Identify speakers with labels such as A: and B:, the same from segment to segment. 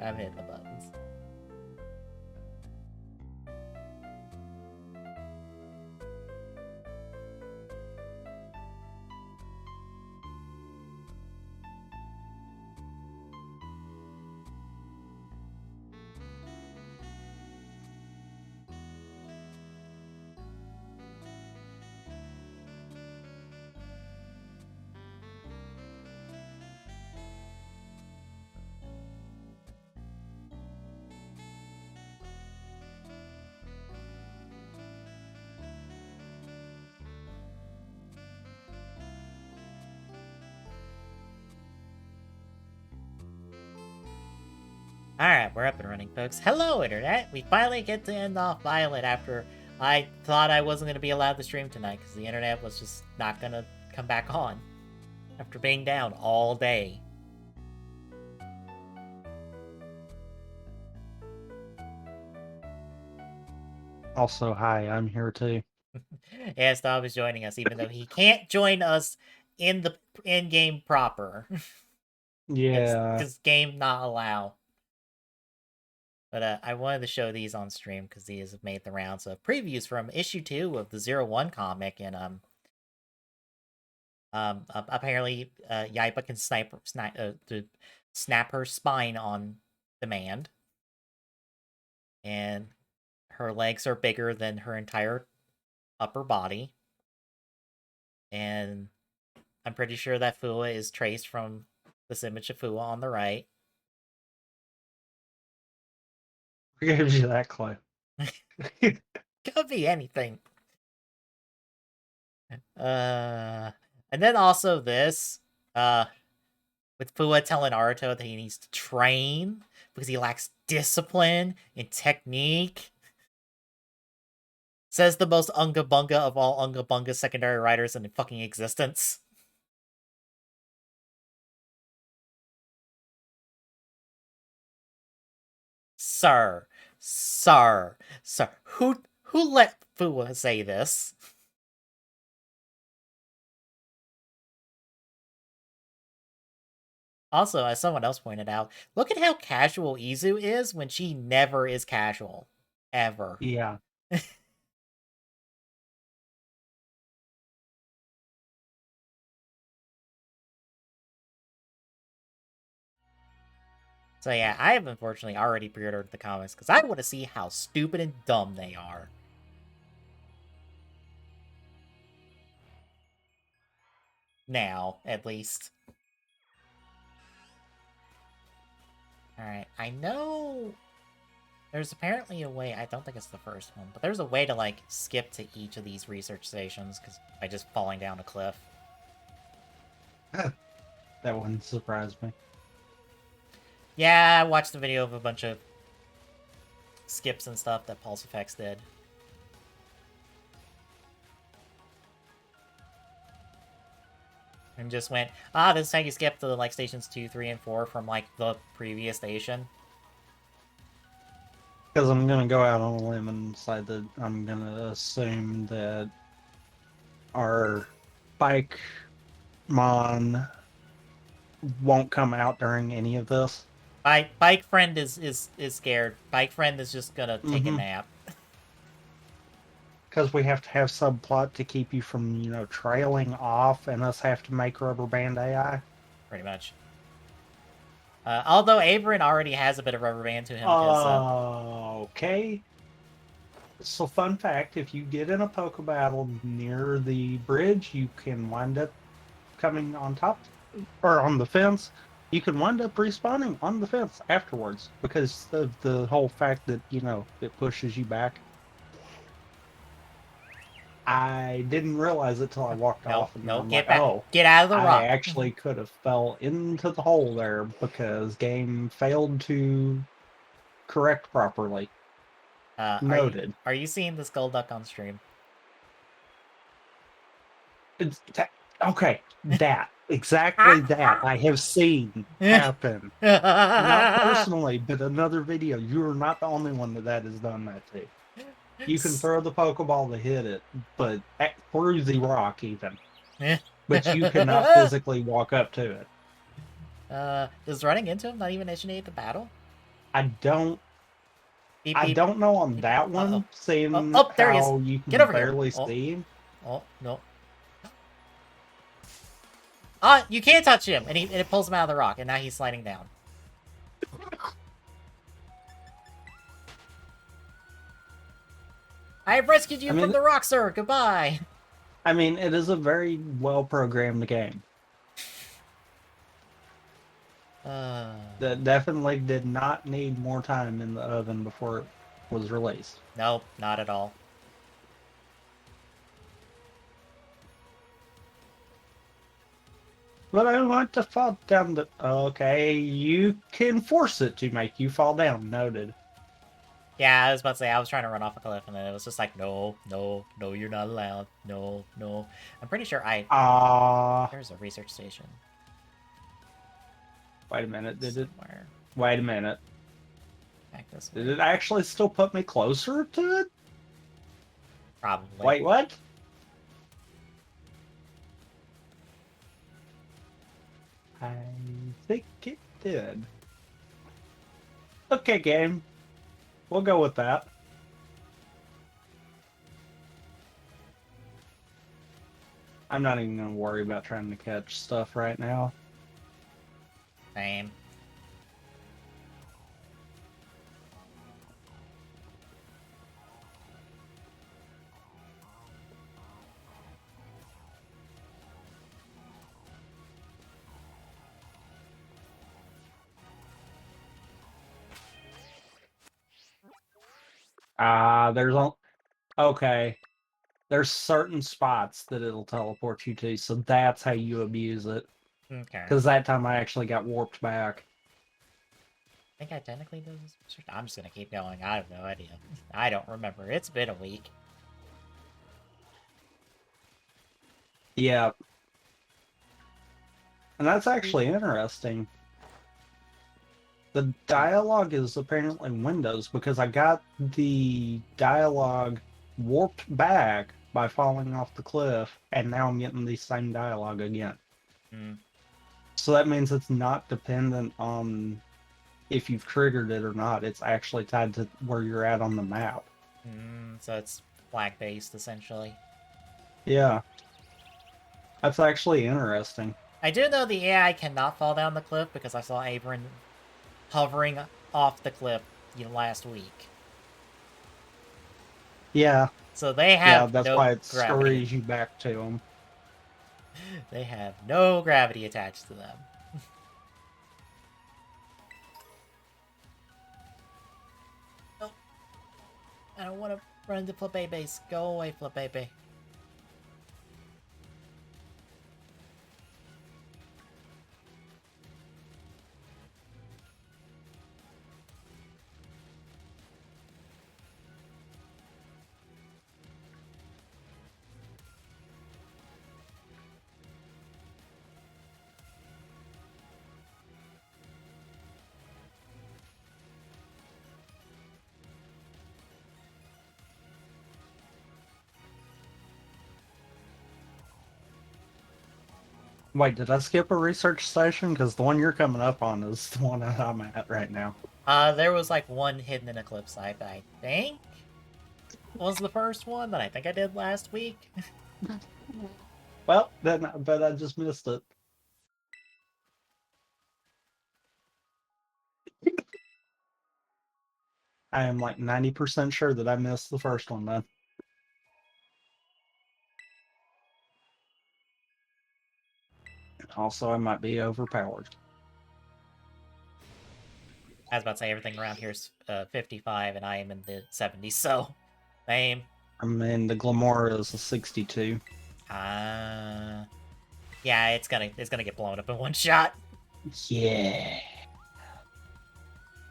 A: I'm hitting the buttons. Alright, we're up and running, folks. Hello, Internet! We finally get to end off Violet after I thought I wasn't going to be allowed to stream tonight because the Internet was just not going to come back on after being down all day.
B: Also, hi, I'm here too.
A: Yeah, Staub is joining us, even though he can't join us in the in-game proper.
B: Yeah.
A: Because game not allow. But I wanted to show these on stream because these have made the rounds of previews from issue 2 of the 01 comic, and apparently Yaiba can snap her spine on demand, and her legs are bigger than her entire upper body, and I'm pretty sure that Fua is traced from this image of Fua on the right.
B: Who gives you that clue?
A: Could be anything. And then also this, with Fua telling Aruto that he needs to train because he lacks discipline and technique. Says the most Unga Bunga of all Unga Bunga secondary writers in fucking existence. Sir. Who let Fua say this? Also, as someone else pointed out, look at how casual Izu is when she never is casual. Ever.
B: Yeah.
A: So yeah, I have unfortunately already pre-ordered the comics because I want to see how stupid and dumb they are. Now, at least. Alright, I know there's apparently a way, I don't think it's the first one, but there's a way to, like, skip to each of these research stations by just falling down a cliff.
B: That wouldn't surprise me.
A: Yeah, I watched the video of a bunch of skips and stuff that Pulse Effects did. And just went, this is how you skip to, like, stations 2, 3, and 4 from, like, the previous station.
B: Because I'm going to go out on a limb and decide that I'm going to assume that our bike mon won't come out during any of this.
A: Bike Friend is scared. Bike Friend is just gonna take a nap.
B: Because we have to have subplot to keep you from, trailing off and us have to make rubber band AI.
A: Pretty much. Although Averin already has a bit of rubber band to him.
B: Okay. So, fun fact, if you get in a Poke Battle near the bridge, you can wind up coming on top, or on the fence. You can wind up respawning on the fence afterwards because of the whole fact that, it pushes you back. I didn't realize it till I walked off. And I'm
A: get
B: like,
A: back.
B: Oh,
A: get out of the rock.
B: I actually could have fell into the hole there because game failed to correct properly. Noted.
A: Are you seeing the Skull Duck on stream?
B: Okay, that. Exactly that I have seen happen. Not personally, but another video. You are not the only one that has done that to. You can throw the Pokeball to hit it, but through the rock even. But you cannot physically walk up to it.
A: Does running into him not even initiate the battle?
B: I don't
A: Beep,
B: I
A: beep.
B: don't know on
A: Beep.
B: that
A: Uh-oh.
B: one, seeing
A: Oh, there he is.
B: how you
A: Get
B: can
A: over here.
B: barely
A: Oh,
B: see him.
A: oh, no. Ah, you can't touch him! And it pulls him out of the rock, and now he's sliding down. I have rescued you from the rock, sir! Goodbye!
B: I mean, it is a very well-programmed game. That definitely did not need more time in the oven before it was released.
A: Nope, not at all.
B: But I want to fall down the... Okay, you can force it to make you fall down. Noted.
A: Yeah, I was about to say, I was trying to run off a cliff, and then it was just like, no, no, no, you're not allowed. No, no. I'm pretty sure There's a research station.
B: Wait a minute, did it...
A: Somewhere.
B: Wait a minute.
A: Back this way.
B: Did it actually still put me closer to it?
A: Probably.
B: Wait, what? I think it did. Okay, game. We'll go with that. I'm not even going to worry about trying to catch stuff right now.
A: Same.
B: Okay. There's certain spots that it'll teleport you to, so that's how you abuse it.
A: Okay.
B: Because that time I actually got warped back.
A: I think I technically do this. I'm just gonna keep going. I have no idea. I don't remember. It's been a week.
B: Yeah. And that's actually interesting. The dialogue is apparently Windows because I got the dialogue warped back by falling off the cliff, and now I'm getting the same dialogue again.
A: Mm.
B: So that means it's not dependent on if you've triggered it or not. It's actually tied to where you're at on the map.
A: So it's flag-based, essentially.
B: Yeah. That's actually interesting.
A: I do know the AI cannot fall down the cliff because I saw Averin hovering off the cliff last week.
B: Yeah.
A: So they have
B: that's
A: no
B: why it
A: gravity.
B: scurries you back to them.
A: They have no gravity attached to them. Nope. I don't want to run into Flabébés. Go away, Flabébé.
B: Wait, did I skip a research station? Because the one you're coming up on is the one that I'm at right now.
A: There was like one hidden in Eclipse I think was the first one that I think I did last week.
B: Well, then I bet I just missed it. I am like 90% sure that I missed the first one then. Also, I might be overpowered.
A: I was about to say everything around here is 55, and I am in the 70s, so same.
B: I mean, the Glamora is a 62.
A: Yeah, it's gonna get blown up in one shot.
B: Yeah.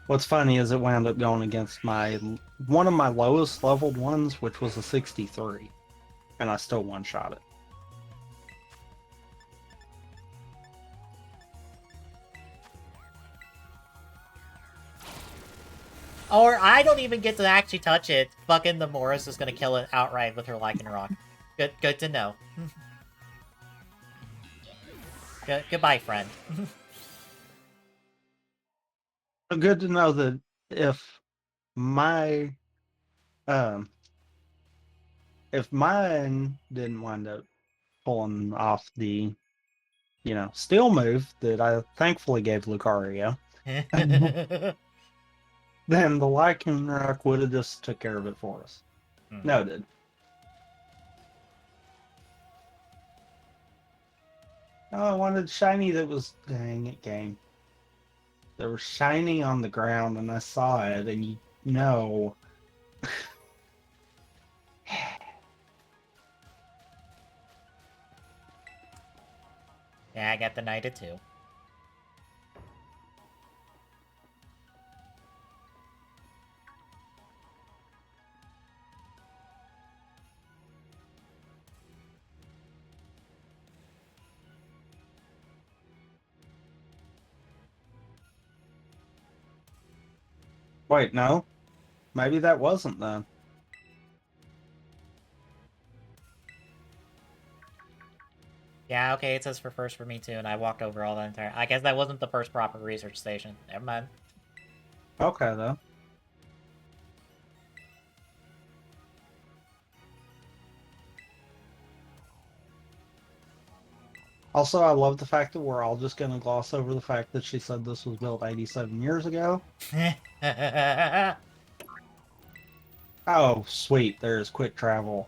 B: What's funny is it wound up going against one of my lowest leveled ones, which was a 63, and I still one-shot it.
A: Or I don't even get to actually touch it. Fucking the Morris is gonna kill it outright with her Lycan Rock. Good to know. Goodbye, friend.
B: Good to know that if my um if mine didn't wind up pulling off the steel move that I thankfully gave Lucario, then the Lycan Rock would have just took care of it for us. No, it did. Oh, I wanted shiny that was, dang it, game. There was shiny on the ground and I saw it, and you know.
A: Yeah, I got the knighted too.
B: Wait, no. Maybe that wasn't then.
A: Yeah, okay, it says for first for me too, and I walked over all the entire... I guess that wasn't the first proper research station. Never mind.
B: Okay, though. Also, I love the fact that we're all just going to gloss over the fact that she said this was built 87 years ago. Oh, sweet. There's quick travel.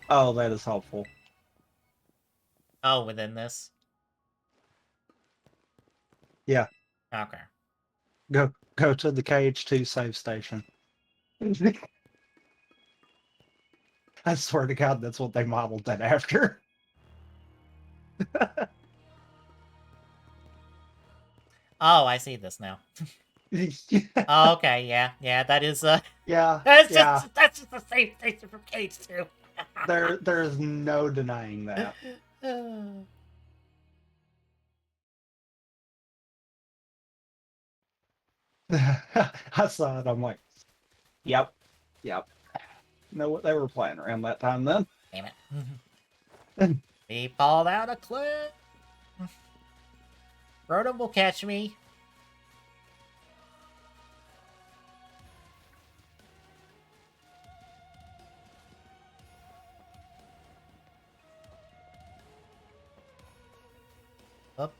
B: Oh, that is helpful.
A: Oh, within this?
B: Yeah.
A: Okay.
B: Go to the KH2 save station. I swear to God, that's what they modeled that after.
A: Oh, I see this now. Oh, okay, yeah, yeah, that is,
B: Yeah,
A: that's
B: yeah.
A: just the same station from Cage 2.
B: There's no denying that. I saw it. I'm like, yep, yep. Know what they were playing around that time then.
A: Damn it. We fall down a cliff. Rotom will catch me. Up.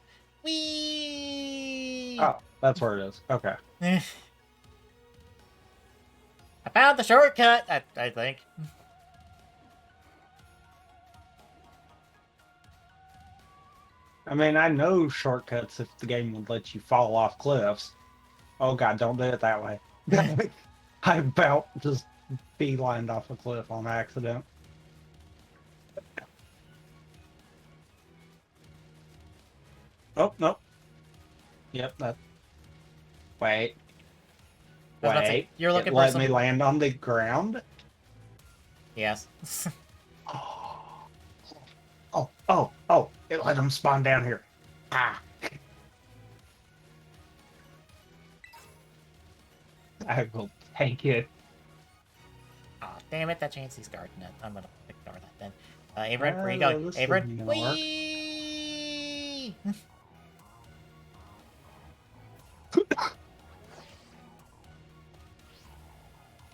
A: Whee!
B: Oh, that's where it is. Okay.
A: I found the shortcut, I think.
B: I mean, I know shortcuts if the game would let you fall off cliffs. Oh God, don't do it that way. I about just beelined off a cliff on accident. Oh, no. Yep, that. Wait.
A: I was about to say,
B: Wait.
A: you're
B: It
A: looking for
B: let
A: some...
B: me land on the ground?
A: Yes.
B: Oh. Oh. It let him spawn down here. Ah. I will take it.
A: Aw, damn it, that Chansey's guarding it. I'm gonna ignore that then. Averin, where you going?
B: This
A: Averin?
B: isn't gonna work.
A: Whee!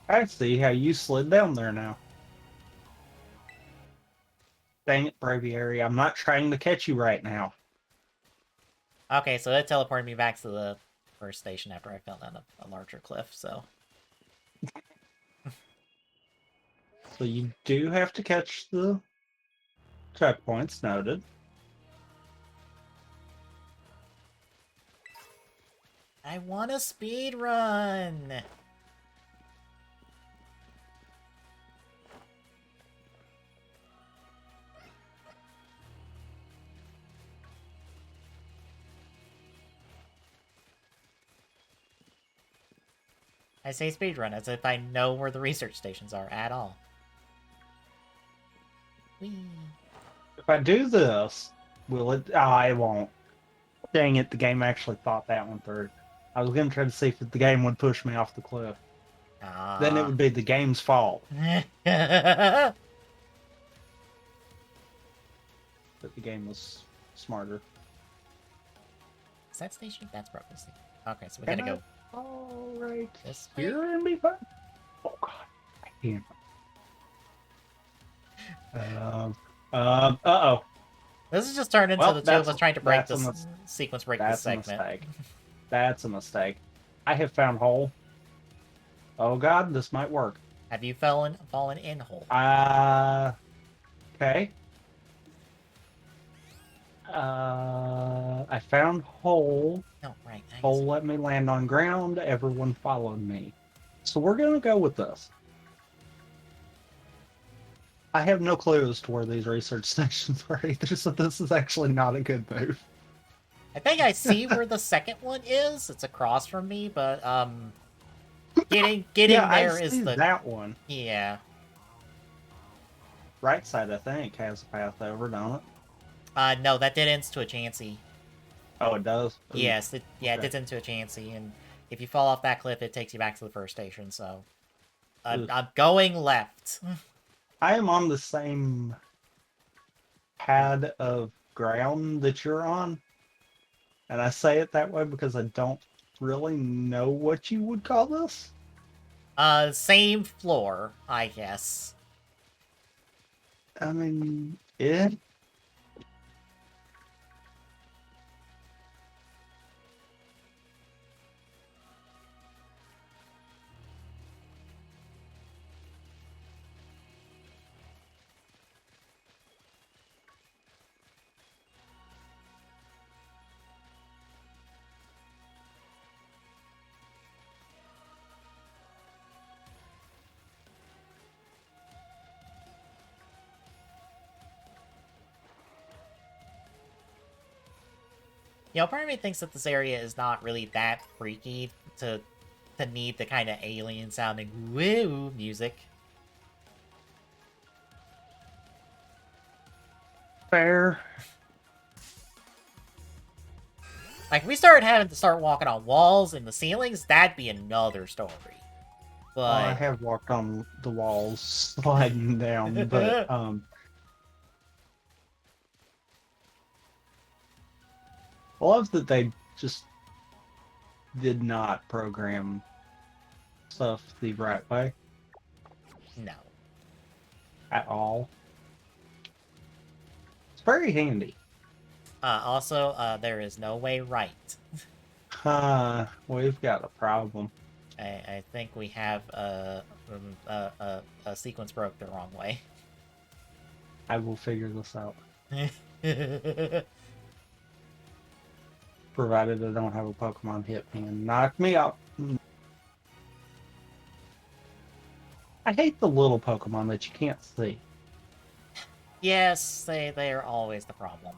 B: I see how you slid down there now. Dang it, Braviary. I'm not trying to catch you right now.
A: Okay, so it teleported me back to the first station after I fell down a larger cliff, so...
B: So you do have to catch the checkpoints, noted.
A: I want a speed run. I say speed run as if I know where the research stations are at all. Whee.
B: If I do this, will it? Oh, I won't. Dang it, the game actually thought that one through. I was going to try to see if the game would push me off the cliff. Then it would be the game's fault. But the game was smarter.
A: Is that station? That's probably the station. Okay, so we gotta go.
B: All right.
A: This way.
B: Here and be fun. Oh God, I can't. Uh-oh.
A: This has just turned into
B: Well,
A: the two of us trying to break this sequence, break this
B: that's a
A: segment.
B: mistake. That's a mistake. I have found hole. Oh God, this might work.
A: Have you fallen in hole?
B: Okay. I found hole.
A: No, right.
B: Hole let me land on ground. Everyone followed me. So we're gonna go with this. I have no clue as to where these research stations are either, so this is actually not a good move.
A: I think I see where the second one is. It's across from me, but getting
B: Yeah,
A: there
B: I
A: is
B: see
A: the
B: that one.
A: yeah.
B: Right side, I think, has a path over, don't it?
A: No, that did ends to a chansey.
B: Oh, it does? Ooh,
A: Yes, it
B: okay.
A: did into a chansey, and if you fall off that cliff, it takes you back to the first station. So I'm going left.
B: I am on the same pad of ground that you're on, and I say it that way because I don't really know what you would call this.
A: Same floor, I guess.
B: I mean, yeah.
A: You know, part of me thinks that this area is not really that freaky to need the kind of alien-sounding woo music.
B: Fair.
A: Like, if we started having to start walking on walls and the ceilings, that'd be another story. But
B: I have walked on the walls sliding down, but I love that they just did not program stuff the right way
A: no.
B: at all. It's very handy.
A: Also, there is no way right.
B: We've got a problem.
A: I think we have a sequence broke the wrong way.
B: I will figure this out. Provided I don't have a Pokemon hit me and knock me out. I hate the little Pokemon that you can't see.
A: Yes, they are always the problem.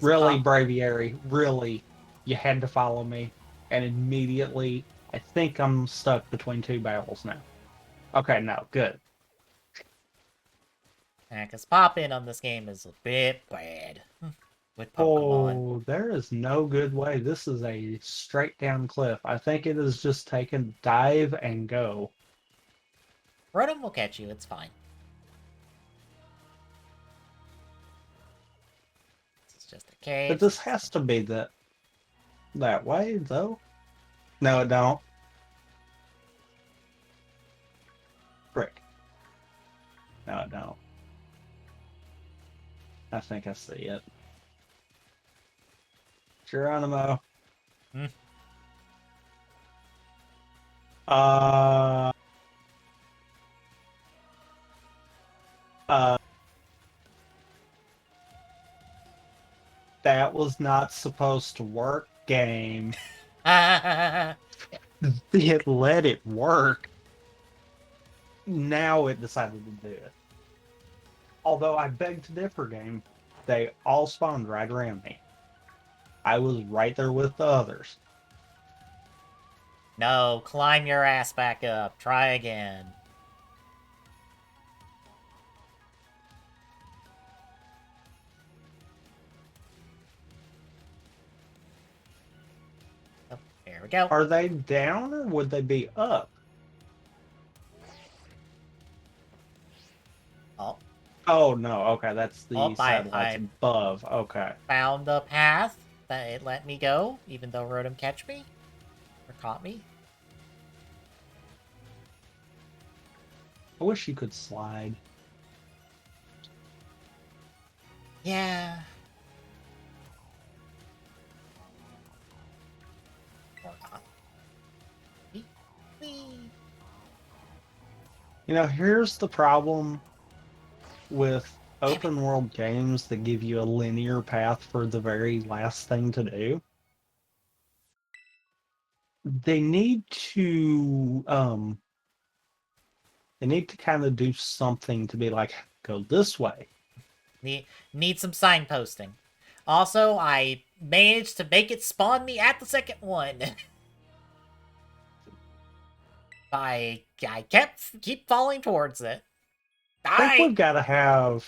B: Really, Braviary, really, you had to follow me, and immediately, I think I'm stuck between two battles now. Okay, no, good.
A: Yeah, because pop-in on this game is a bit bad with Pokemon.
B: Oh, there is no good way. This is a straight down cliff. I think it is just taken dive and go.
A: Rotom will catch you, it's fine. This is just a cave.
B: But this has to be that way, though. No, it don't. Frick. No, it don't. I think I see it. Geronimo.
A: Hmm.
B: That was not supposed to work, game. It let it work. Now it decided to do it. Although I beg to differ, game. They all spawned right around me. I was right there with the others.
A: No, climb your ass back up. Try again. Oh, there we go.
B: Are they down or would they be up?
A: Oh.
B: Oh, no. Okay, that's the satellites
A: I
B: above. Okay.
A: found the path that it let me go, even though Rotom catch me. caught me.
B: I wish you could slide.
A: Yeah. Or not. Wee, wee.
B: You know, here's the problem with
A: Damn it.
B: open world games that give you a linear path for the very last thing to do. They need to kind of do something to be like, go this way.
A: Need some signposting. Also, I managed to make it spawn me at the second one. I keep falling towards it.
B: I think
A: Die!
B: we've got to have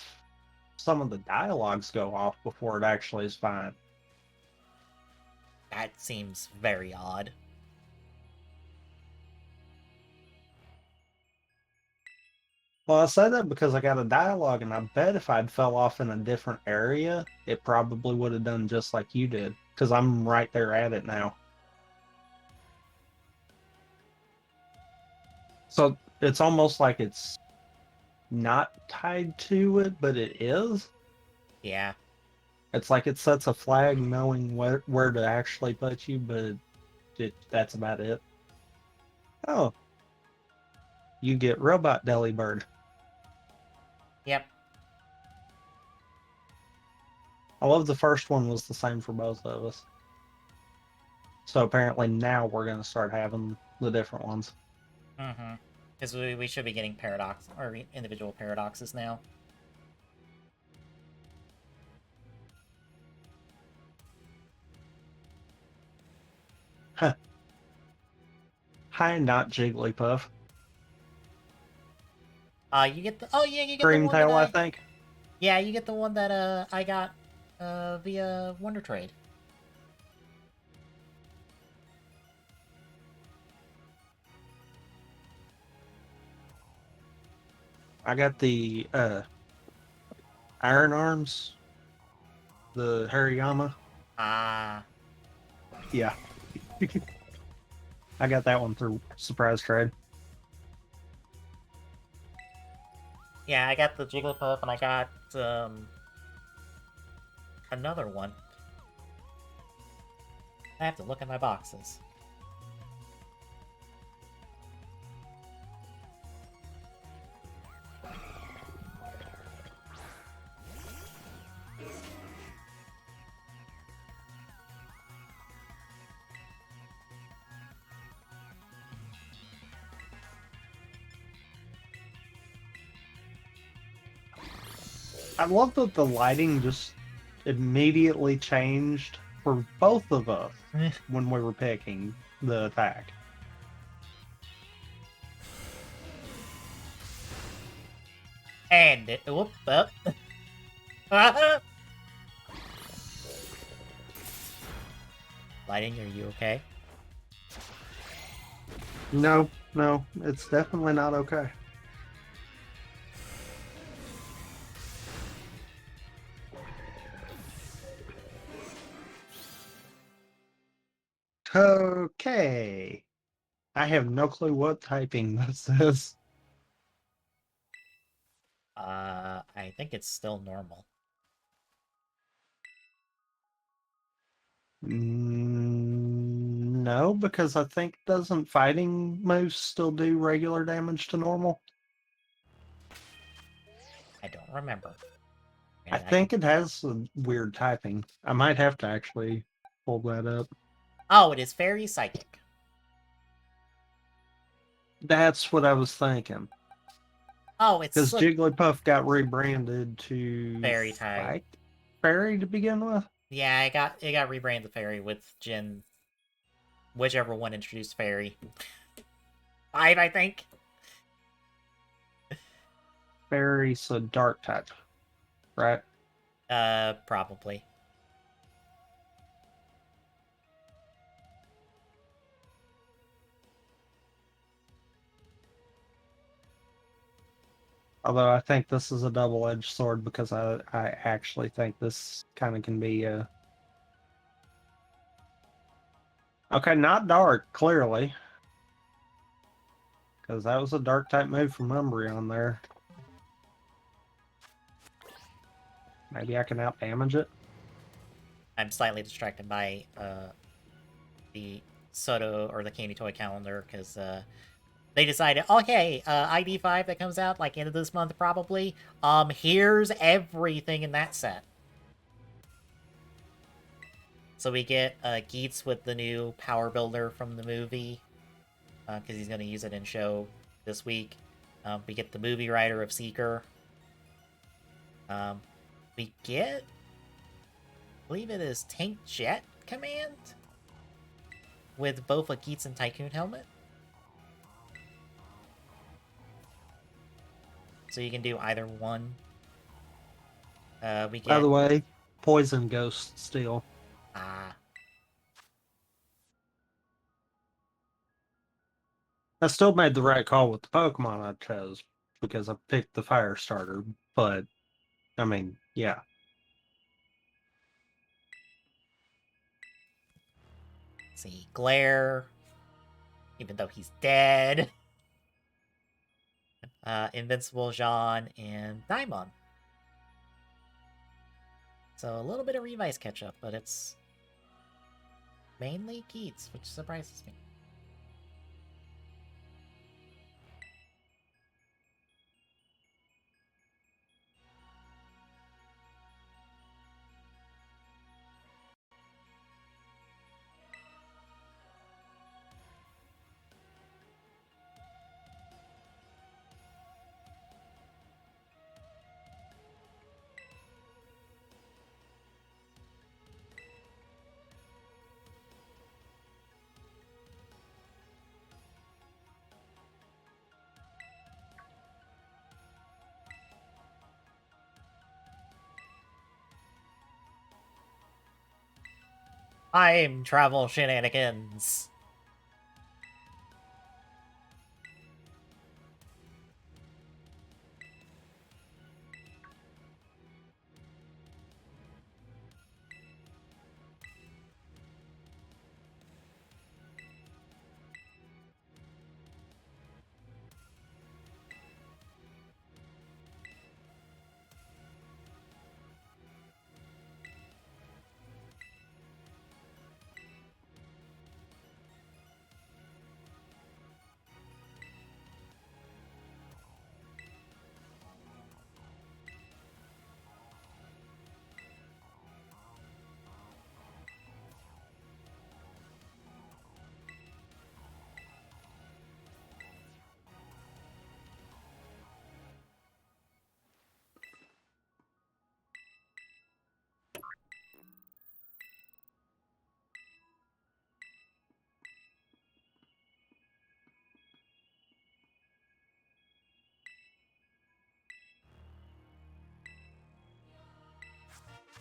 B: some of the dialogues go off before it actually is fine.
A: That seems very odd.
B: Well, I say that because I got a dialogue, and I bet if I'd fell off in a different area, it probably would have done just like you did, because I'm right there at it now. So it's almost like it's not tied to it, but it is.
A: Yeah.
B: It's like it sets a flag knowing where to actually put you, but that's about it. Oh, you get Robot Delibird.
A: Yep.
B: I love the first one was the same for both of us. So apparently now we're going to start having the different ones.
A: Mm-hmm. Because we should be getting paradox or individual paradoxes now.
B: Huh. Hi, not Jigglypuff.
A: You get the you get the one that
B: Dreamtail, I think.
A: yeah, you get the one that I got via Wonder Trade.
B: I got the Iron Arms, the Hariyama.
A: Ah.
B: Yeah. I got that one through Surprise Trade.
A: Yeah, I got the Jigglypuff and I got another one. I have to look at my boxes.
B: I love that the lighting just immediately changed for both of us when we were picking the attack.
A: And it whoop up. Lighting, are you okay?
B: No, no, it's definitely not okay. Okay. I have no clue what typing this is.
A: I think it's still normal.
B: No, because I think doesn't fighting moves still do regular damage to normal?
A: I don't remember.
B: I
A: And I can...
B: think it has some weird typing. I might have to actually pull that up.
A: Oh, it is Fairy Psychic.
B: That's what I was thinking.
A: Oh, it's
B: Because
A: Slip
B: Jigglypuff got rebranded to
A: Fairy type.
B: Fight Fairy to begin with.
A: Yeah, it got rebranded Fairy with Gen, whichever one introduced Fairy. 5, I think.
B: Fairy, so dark type, right?
A: Probably.
B: Although I think this is a double-edged sword because I actually think this kind of can be Okay, not dark, clearly. Because that was a dark type move from Umbreon there. Maybe I can out damage it.
A: I'm slightly distracted by the Soto or the Candy Toy calendar because they decided, okay, ID5 that comes out like end of this month probably. Here's everything in that set. So we get Geets with the new power builder from the movie because he's going to use it in show this week. We get the movie writer of Seeker. We get, I believe it is Tank Jet Command with both a Geets and Tycoon helmet. So you can do either one. We
B: By
A: get
B: the way, Poison Ghost still.
A: ah.
B: I still made the right call with the Pokemon I chose because I picked the fire starter. But, I mean, yeah.
A: Let's see, Glare, even though he's dead. Invincible Jean and Daimon. So a little bit of Revice catch up, but it's mainly Keats, which surprises me. Time travel shenanigans.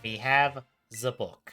A: We have the book.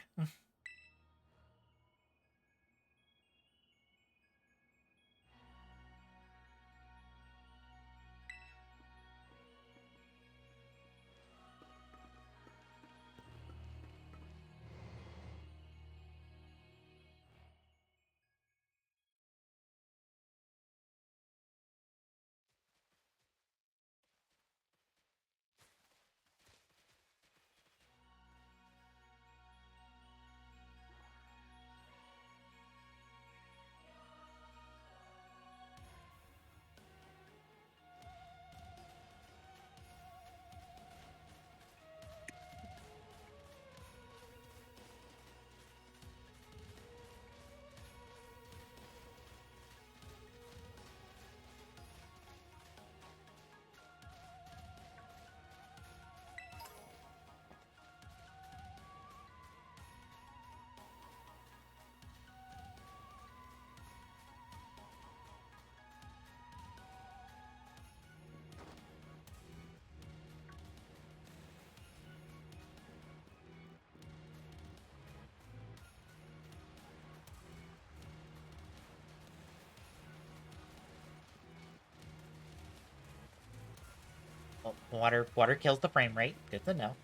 A: Water kills the frame rate. Good to know.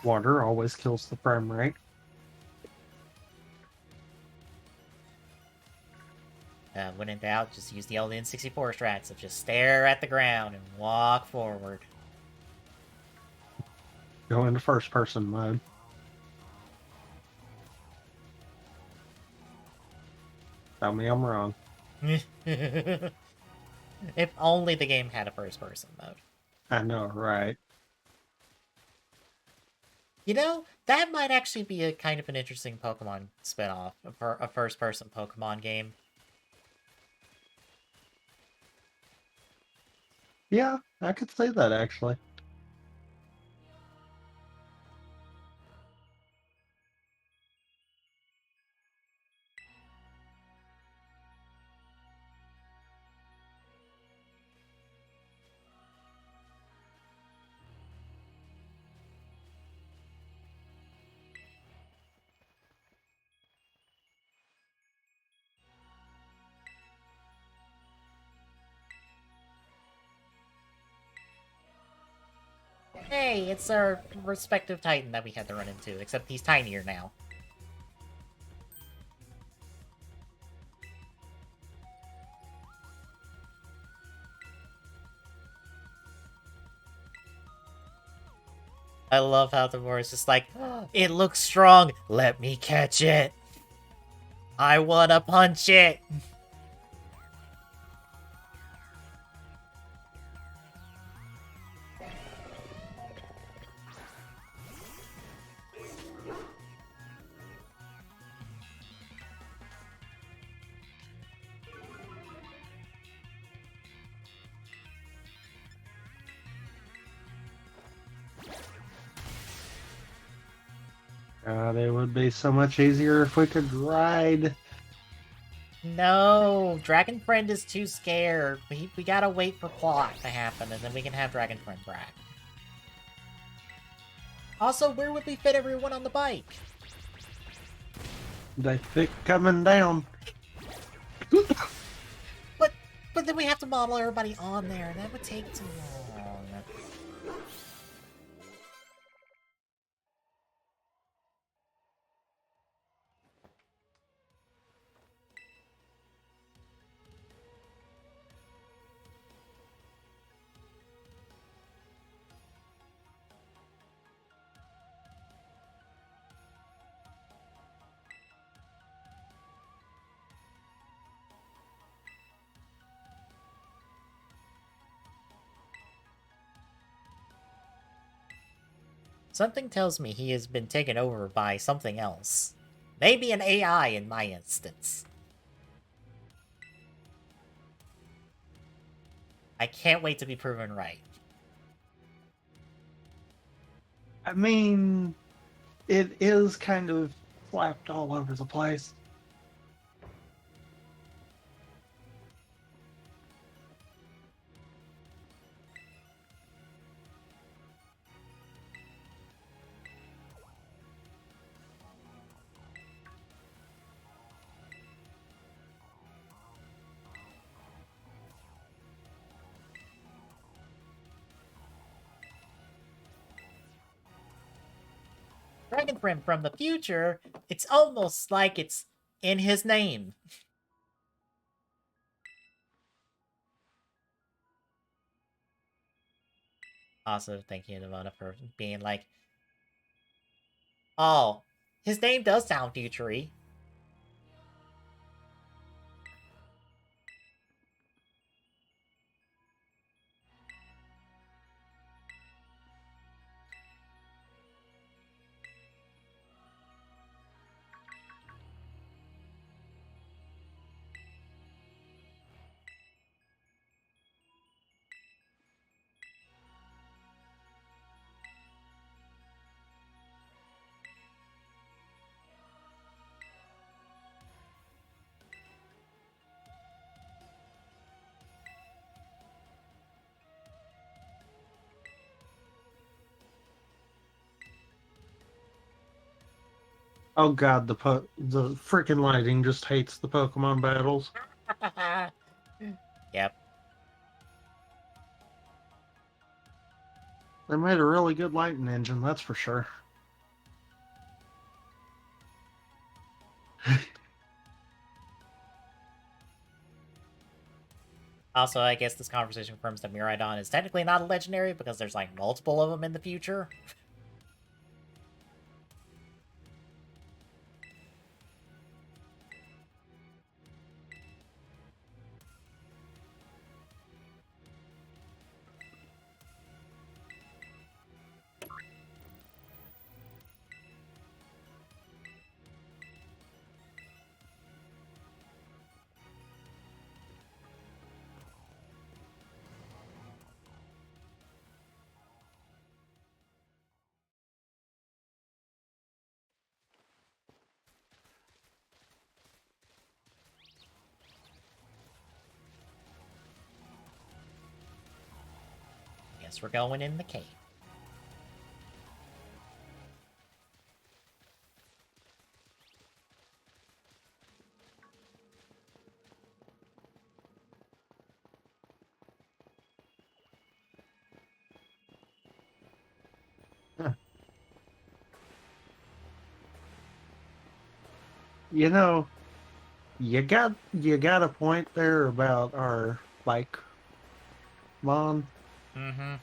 B: Water always kills the frame rate.
A: When in doubt, just use the old N64 strats of just stare at the ground and walk forward.
B: Go into first person mode. Tell me I'm wrong.
A: If only the game had a first person mode.
B: I know, right?
A: You know, that might actually be a kind of an interesting Pokemon spinoff, a first person Pokemon game.
B: Yeah, I could say that actually.
A: Hey, it's our respective Titan that we had to run into, except he's tinier now. I love how the war is just like, "Oh, it looks strong, let me catch it. I wanna punch it.
B: God, it would be so much easier if we could ride.
A: No, Dragon Friend is too scared. We gotta wait for plot to happen, and then we can have Dragon Friend back. Also, where would we fit everyone on the bike?
B: They fit coming down.
A: But then we have to model everybody on there, and that would take too long. Something tells me he has been taken over by something else. Maybe an AI in my instance. I can't wait to be proven right.
B: I mean, it is kind of slapped all over the place.
A: Dragon Friend from the future, it's almost like it's in his name. Also, thank you, Nirvana, for being like, oh, his name does sound futury.
B: Oh god, the freaking lighting just hates the Pokemon battles.
A: Yep.
B: They made a really good lighting engine, that's for sure.
A: Also, I guess this conversation confirms that Miraidon is technically not a legendary because there's like multiple of them in the future. Guess we're going in the cave.
B: You know, you got a point there about our bike mon.
A: Mm-hmm.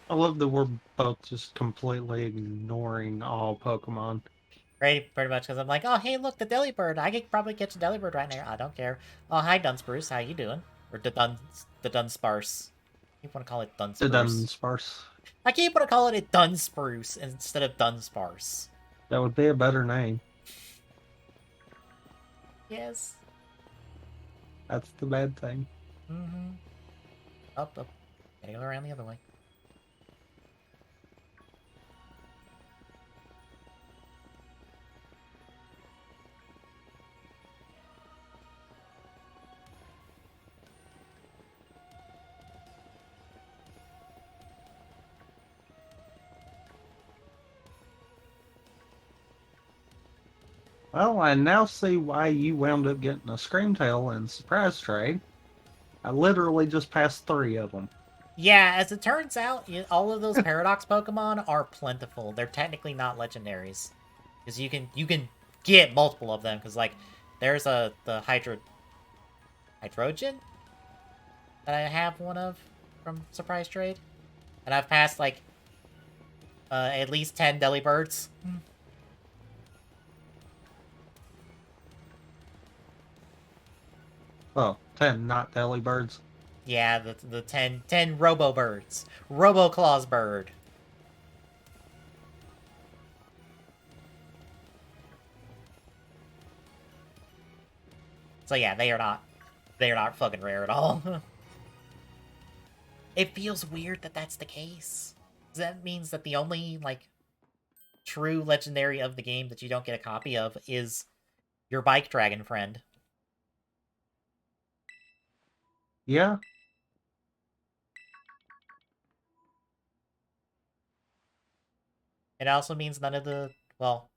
B: I love that we're both just completely ignoring all Pokemon.
A: Right, pretty much, because I'm like, oh, hey, look, the Delibird. I could probably catch a Delibird right now. I don't care. Oh, hi, Dunsparce. How you doing? Or the Dunsparce. I keep want to call it
B: The
A: Dunsparce.
B: Dunsparce.
A: I keep want to call it a Dunspruce instead of Dunsparce.
B: That would be a better name.
A: Yes.
B: That's the bad thing.
A: Mm-hmm. Up, up. Gotta go around the other way.
B: Well, I now see why you wound up getting a Screamtail and Surprise Trade. I literally just passed 3 of them.
A: Yeah, as it turns out, all of those Paradox Pokemon are plentiful. They're technically not legendaries. Because you can get multiple of them, because, like, there's the Hydrogen that I have one of from Surprise Trade. And I've passed, like, at least 10 Delibirds.
B: Well, 10 not Delibirds.
A: Yeah, the 10 Robo Birds. Robo Claws Bird. So yeah, they are not fucking rare at all. It feels weird that that's the case. That means that the only, like, true legendary of the game that you don't get a copy of is Your bike dragon friend.
B: Yeah.
A: It also means none of the, well,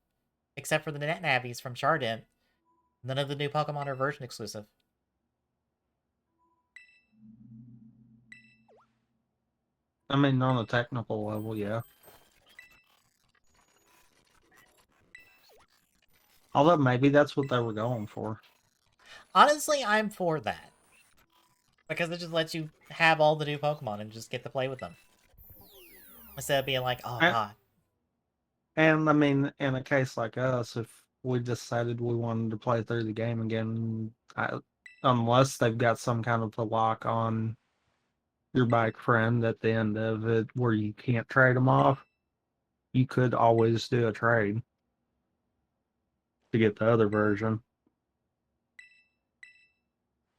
A: except for the Net Navies from Chardent, none of the new Pokemon are version exclusive.
B: I mean, on a technical level, yeah. Although maybe that's what they were going for.
A: Honestly, I'm for that. Because it just lets you have all the new Pokemon and just get to play with them. Instead of being like, oh
B: And,
A: god.
B: and I mean, in a case like us, if we decided we wanted to play through the game again, unless they've got some kind of a lock on your bike friend at the end of it where you can't trade them off, you could always do a trade to get the other version.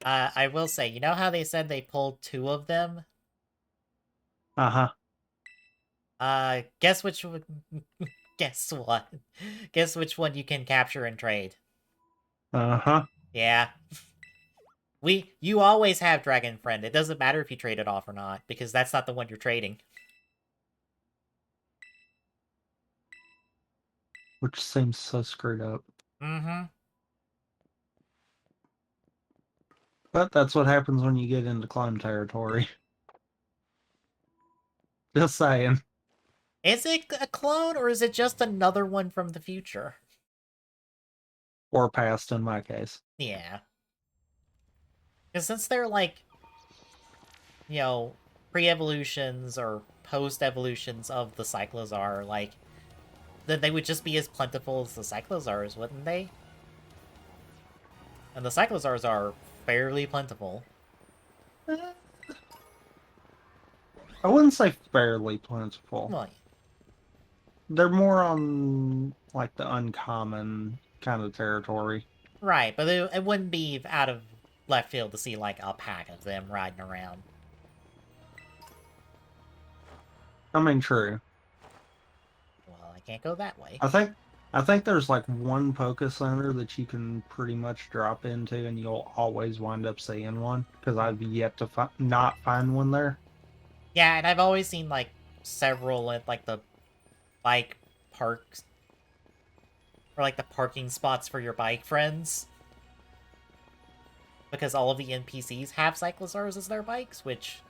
A: I will say, you know how they said they pulled 2 of them?
B: Uh-huh.
A: Guess which one... Guess what? Guess which one you can capture and trade.
B: Uh-huh.
A: Yeah. You always have Dragon Friend. It doesn't matter if you trade it off or not, because that's not the one you're trading.
B: Which seems so screwed up.
A: Mm-hmm.
B: But that's what happens when you get into clone territory. Just saying.
A: Is it a clone, or is it just another one from the future?
B: Or past in my case.
A: Yeah. Because since they're like, you know, pre-evolutions or post-evolutions of the Cyclozar, like, then they would just be as plentiful as the Cyclozars, wouldn't they? And the Cyclozars are fairly plentiful.
B: Eh, I wouldn't say fairly plentiful.
A: Well,
B: They're more on like the uncommon kind of territory.
A: right, but it wouldn't be out of left field to see, like, a pack of them riding around.
B: I mean, true.
A: Well, I can't go that way.
B: I think I think there's like one Poke Center that you can pretty much drop into, and you'll always wind up seeing one because I've yet to not find one there.
A: Yeah, and I've always seen, like, several at, like, the bike parks, or, like, the parking spots for your bike friends. Because all of the NPCs have Cyclozars as their bikes, which...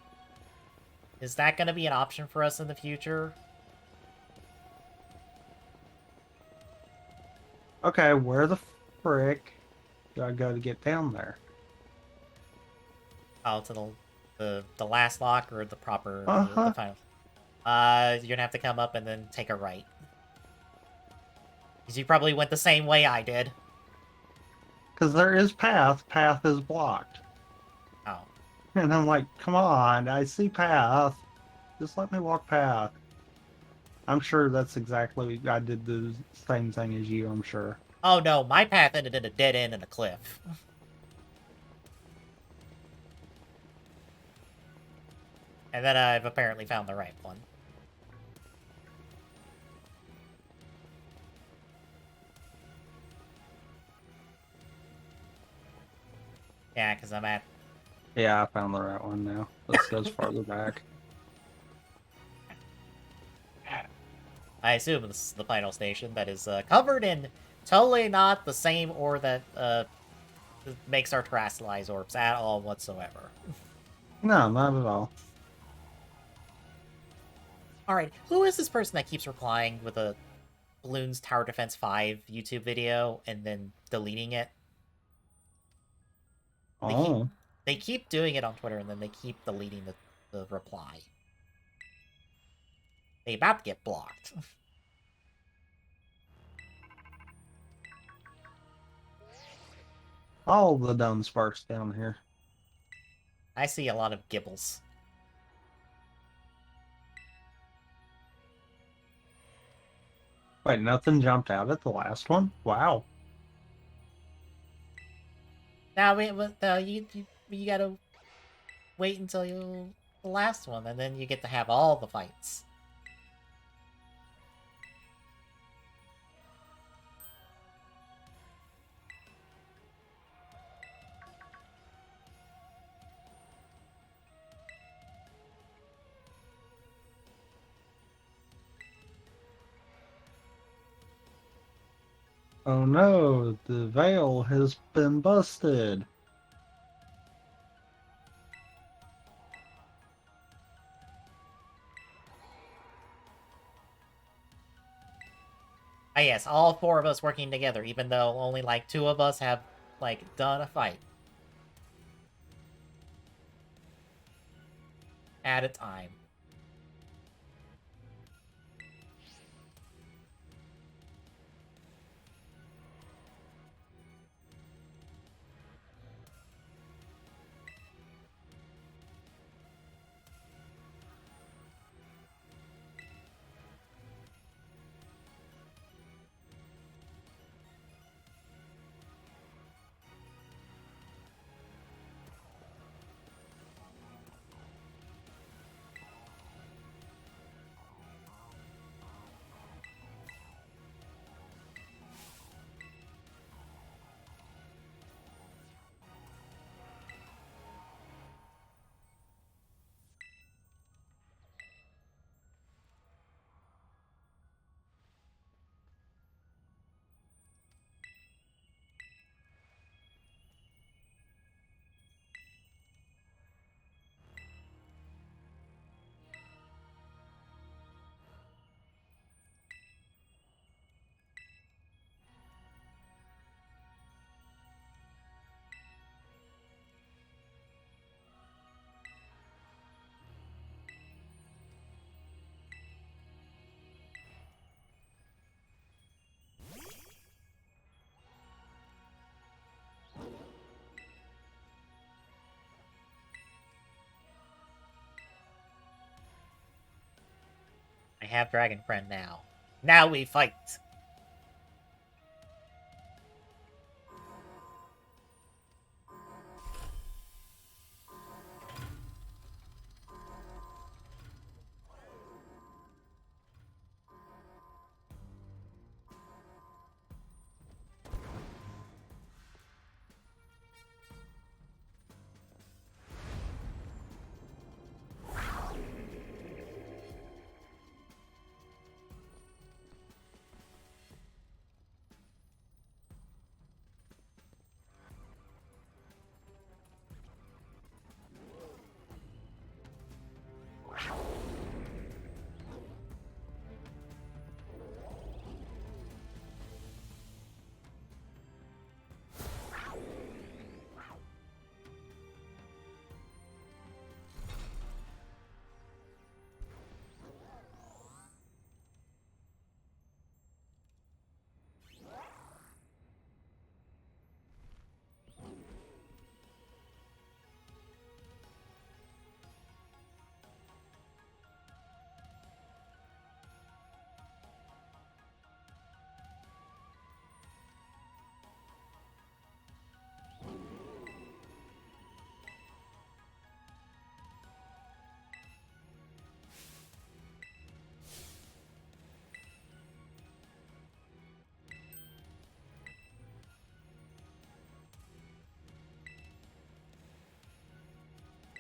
A: Is that going to be an option for us in the future?
B: Okay, where the frick do I go to get down there?
A: Oh, to the last lock or the proper... the
B: Uh-huh.
A: final... you're gonna have to come up and then take a right. Because you probably went the same way I did.
B: Because there is path. Path is blocked.
A: Oh.
B: And I'm like, come on, I see path. Just let me walk path. I'm sure that's exactly, I did the same thing as you, I'm sure.
A: Oh no, my path ended in a dead end in a cliff. And then I've apparently found the right one. Yeah, because I'm at...
B: Yeah, I found the right one now. This goes farther back.
A: I assume this is the final station that is covered in totally not the same ore that makes our terrestrialized orbs at all whatsoever.
B: No, not at all.
A: Alright, who is this person that keeps replying with a Bloons Tower Defense 5 YouTube video and then deleting it? They keep
B: Oh.
A: they keep doing it on Twitter and then they keep deleting the reply. They about to get blocked.
B: All the dumb sparks down here.
A: I see a lot of gibbles.
B: Wait, nothing jumped out at the last one? Wow.
A: Now, you gotta wait until the last one, and then you get to have all the fights.
B: Oh no, the veil has been busted.
A: Ah, yes, all four of us working together, even though only like two of us have like done a fight at a time. I have Dragon Friend now. Now we fight!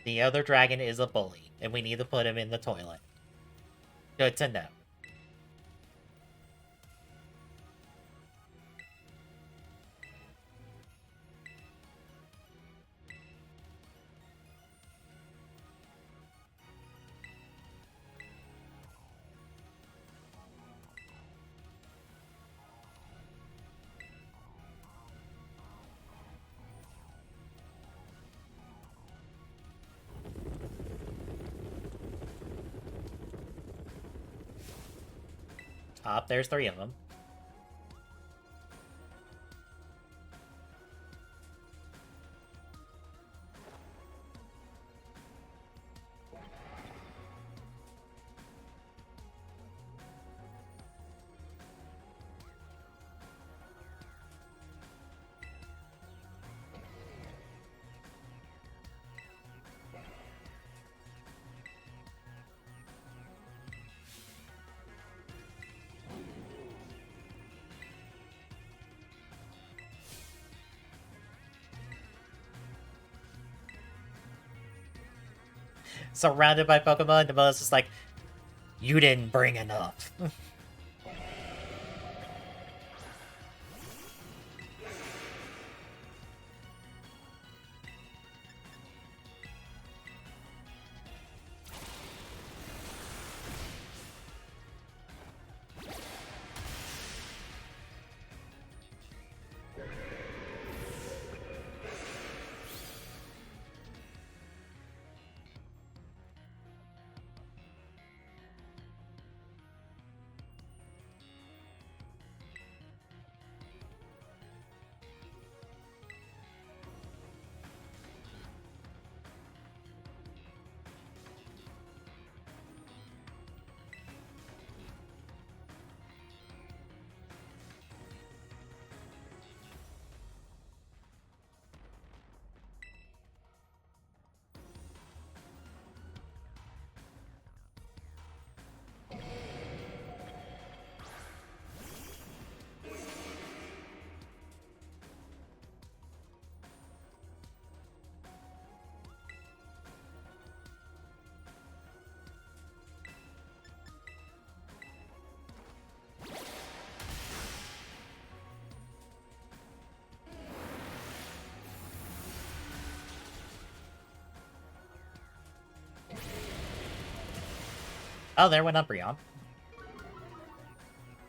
A: The other dragon is a bully, and we need to put him in the toilet. Good to know. Top, there's three of them. Surrounded by Pokemon, the most is like, you didn't bring enough. Oh, there went Umbreon.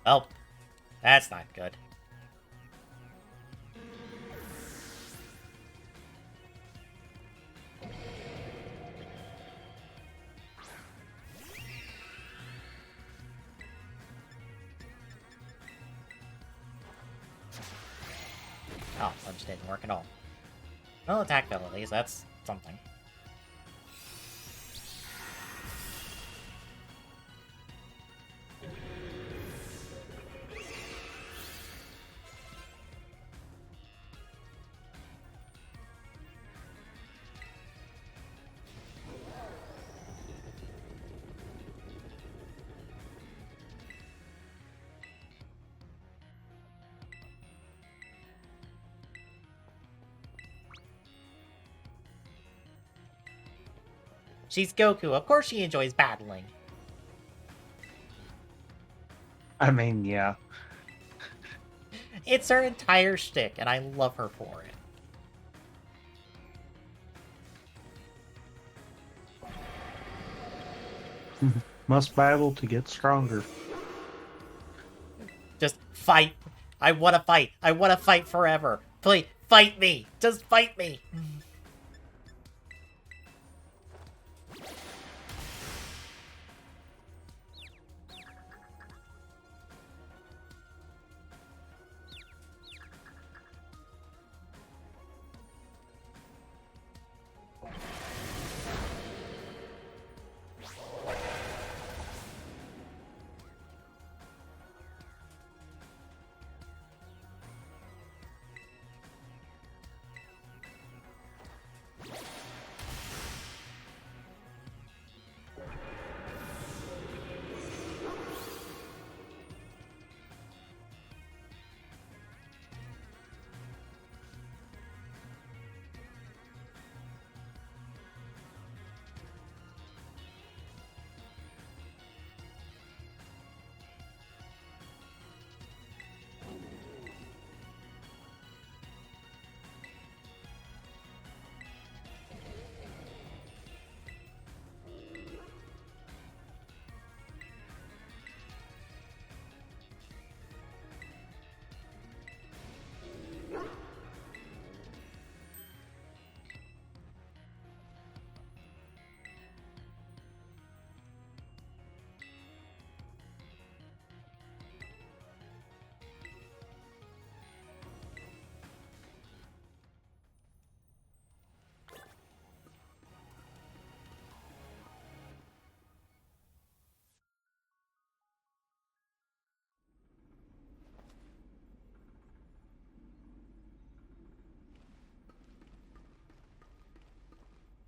A: Oh, that's not good. Oh, that just didn't work at all. No attack abilities, that's something. She's Goku, of course she enjoys battling.
B: I mean, yeah.
A: It's her entire shtick, and I love her for it.
B: Must battle to get stronger.
A: Just fight. I want to fight. I want to fight forever. Please, fight me. Just fight me.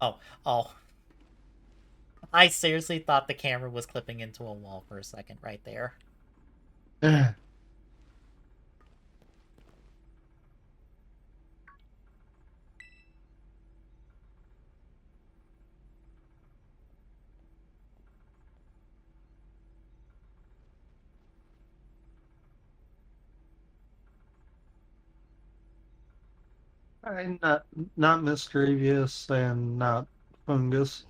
A: Oh, oh. I seriously thought the camera was clipping into a wall for a second right there.
B: And not mischievous and not fungus.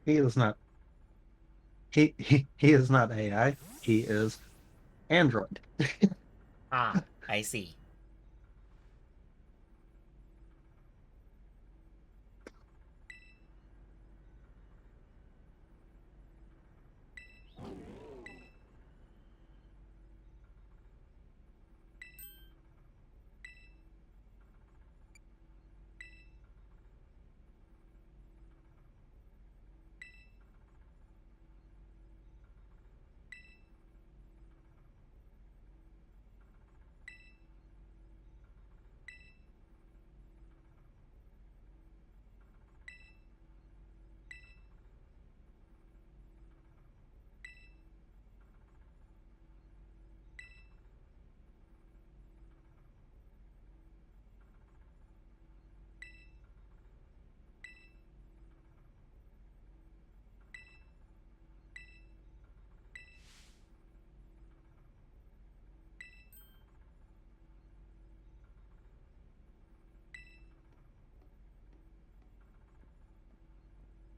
B: He is not. He is not AI. He is Android.
A: Ah, I see.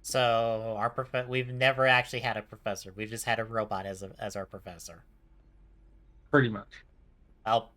A: So we've never actually had a professor. We've just had a robot as our professor.
B: Pretty much.
A: Well,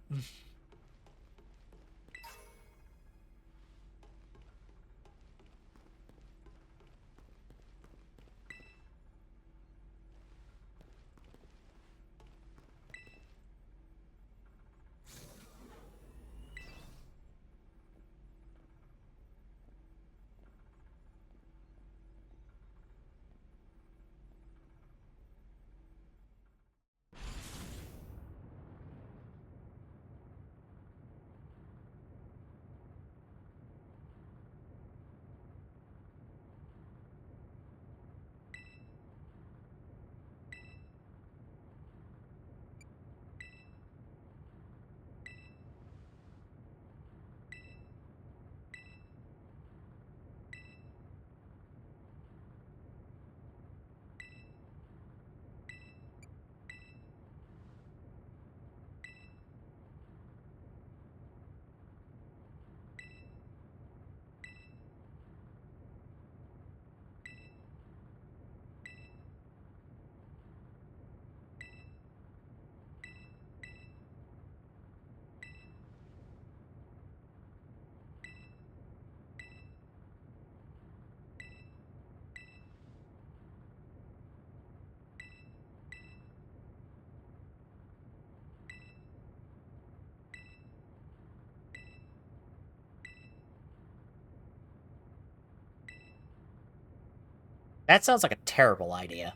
A: that sounds like a terrible idea.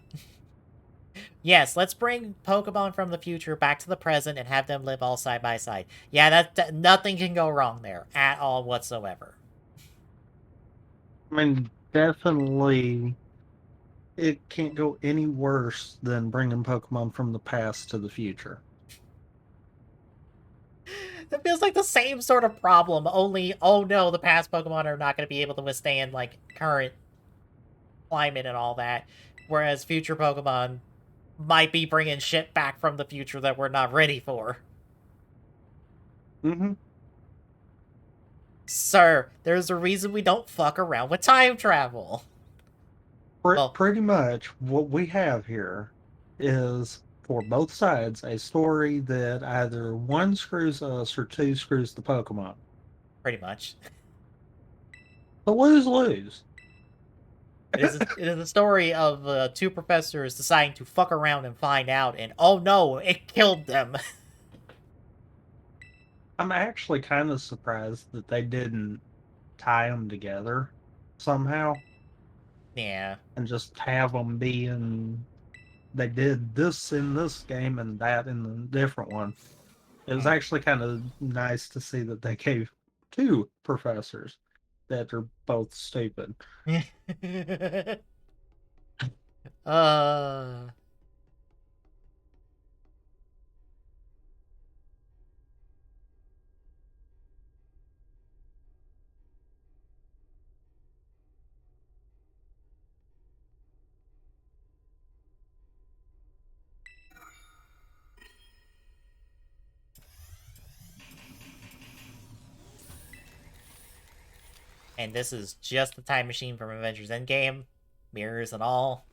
A: Yes, let's bring Pokemon from the future back to the present and have them live all side by side. Yeah, nothing can go wrong there at all whatsoever.
B: I mean, definitely, it can't go any worse than bringing Pokemon from the past to the future.
A: It feels like the same sort of problem, only, oh no, the past Pokemon are not going to be able to withstand, like, current climate and all that. Whereas future Pokemon might be bringing shit back from the future that we're not ready for.
B: Mm-hmm.
A: Sir, there's a reason we don't fuck around with time travel. Well,
B: Pretty much what we have here is, for both sides, a story that either one screws us or two screws the Pokemon.
A: pretty much.
B: So lose lose.
A: It is a story of two professors deciding to fuck around and find out, and oh no, it killed them.
B: I'm actually kind of surprised that they didn't tie them together somehow
A: Yeah.
B: and just have them being they did this in this game and that in the different one. It was actually kind of nice to see that they gave two professors that are both stupid.
A: uh, and this is just the time machine from Avengers Endgame, mirrors and all.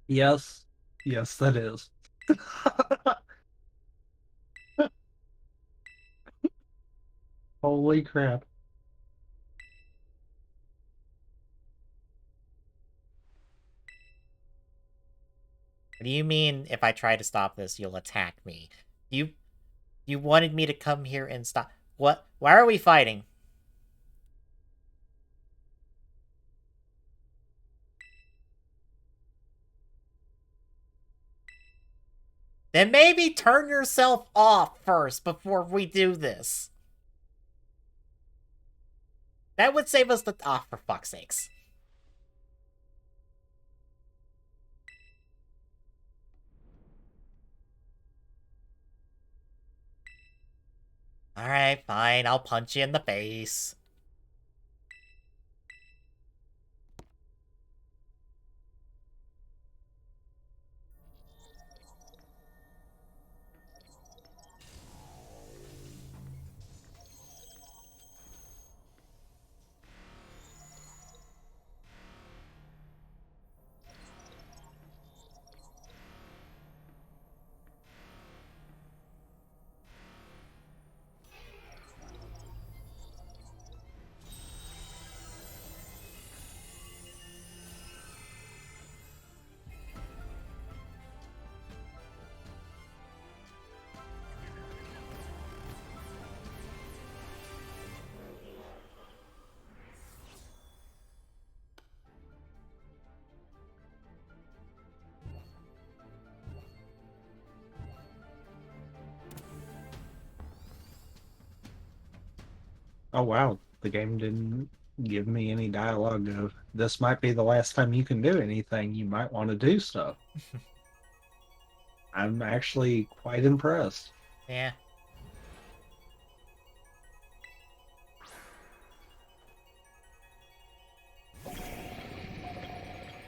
B: Yes, yes, that is. Holy crap.
A: What do you mean if I try to stop this, you'll attack me? You you wanted me to come here and stop. What? Why are we fighting? Then maybe turn yourself off first before we do this. That would save us the. Ah, for fuck's sakes. Alright, fine, I'll punch you in the face.
B: Oh wow, the game didn't give me any dialogue of this might be the last time you can do anything. You might want to do stuff. I'm actually quite impressed.
A: Yeah.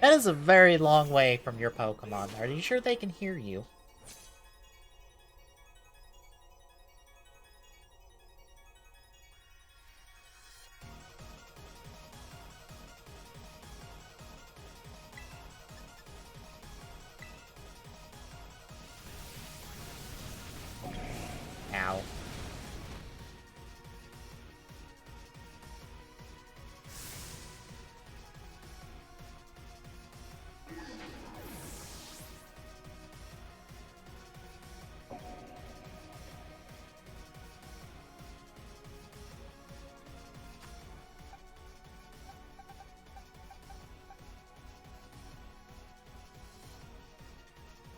A: That is a very long way from your Pokemon. Are you sure they can hear you? Ow.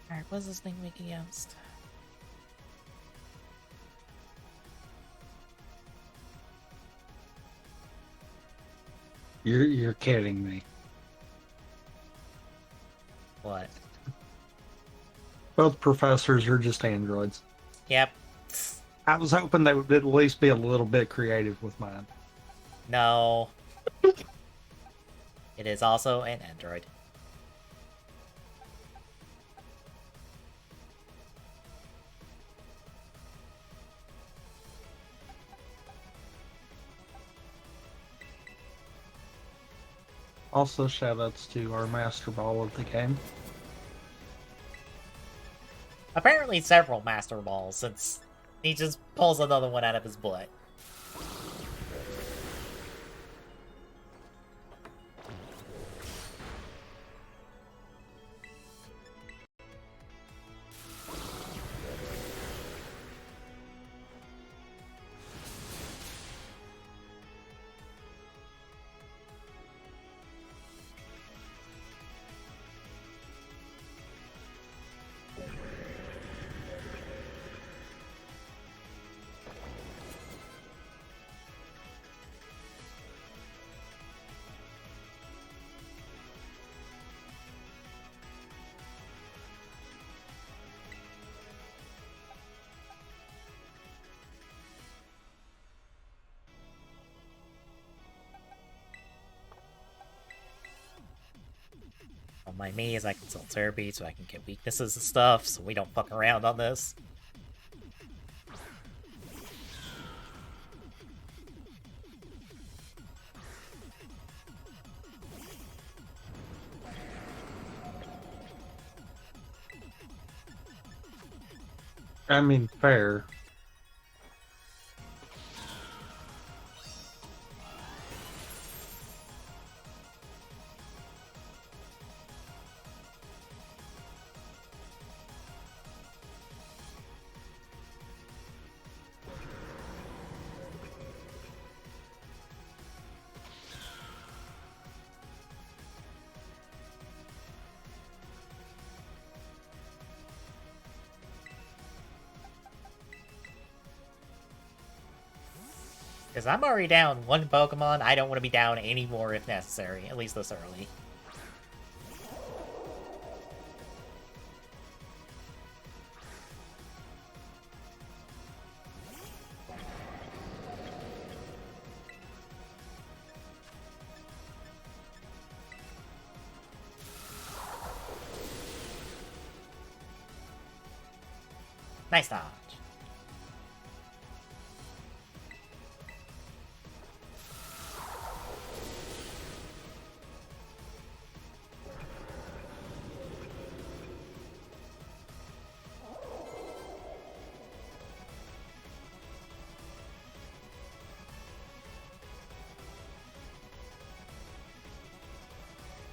A: Alright, what's this thing weak against?
B: You're kidding me.
A: What?
B: Both professors are just androids.
A: Yep.
B: I was hoping they would at least be a little bit creative with mine.
A: No. It is also an android.
B: Also, shoutouts to our Master Ball of the game.
A: Apparently several Master Balls, since he just pulls another one out of his butt. On my maze, I can sell therapy so I can get weaknesses and stuff, so we don't fuck around on this.
B: I mean, fair.
A: Because I'm already down one Pokemon, I don't want to be down any more if necessary, at least this early. Nice dodge.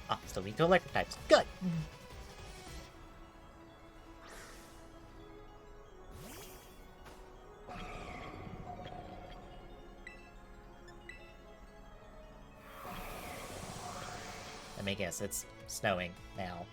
A: Oh, still weak to electric types. Good! Let me guess, it's snowing now.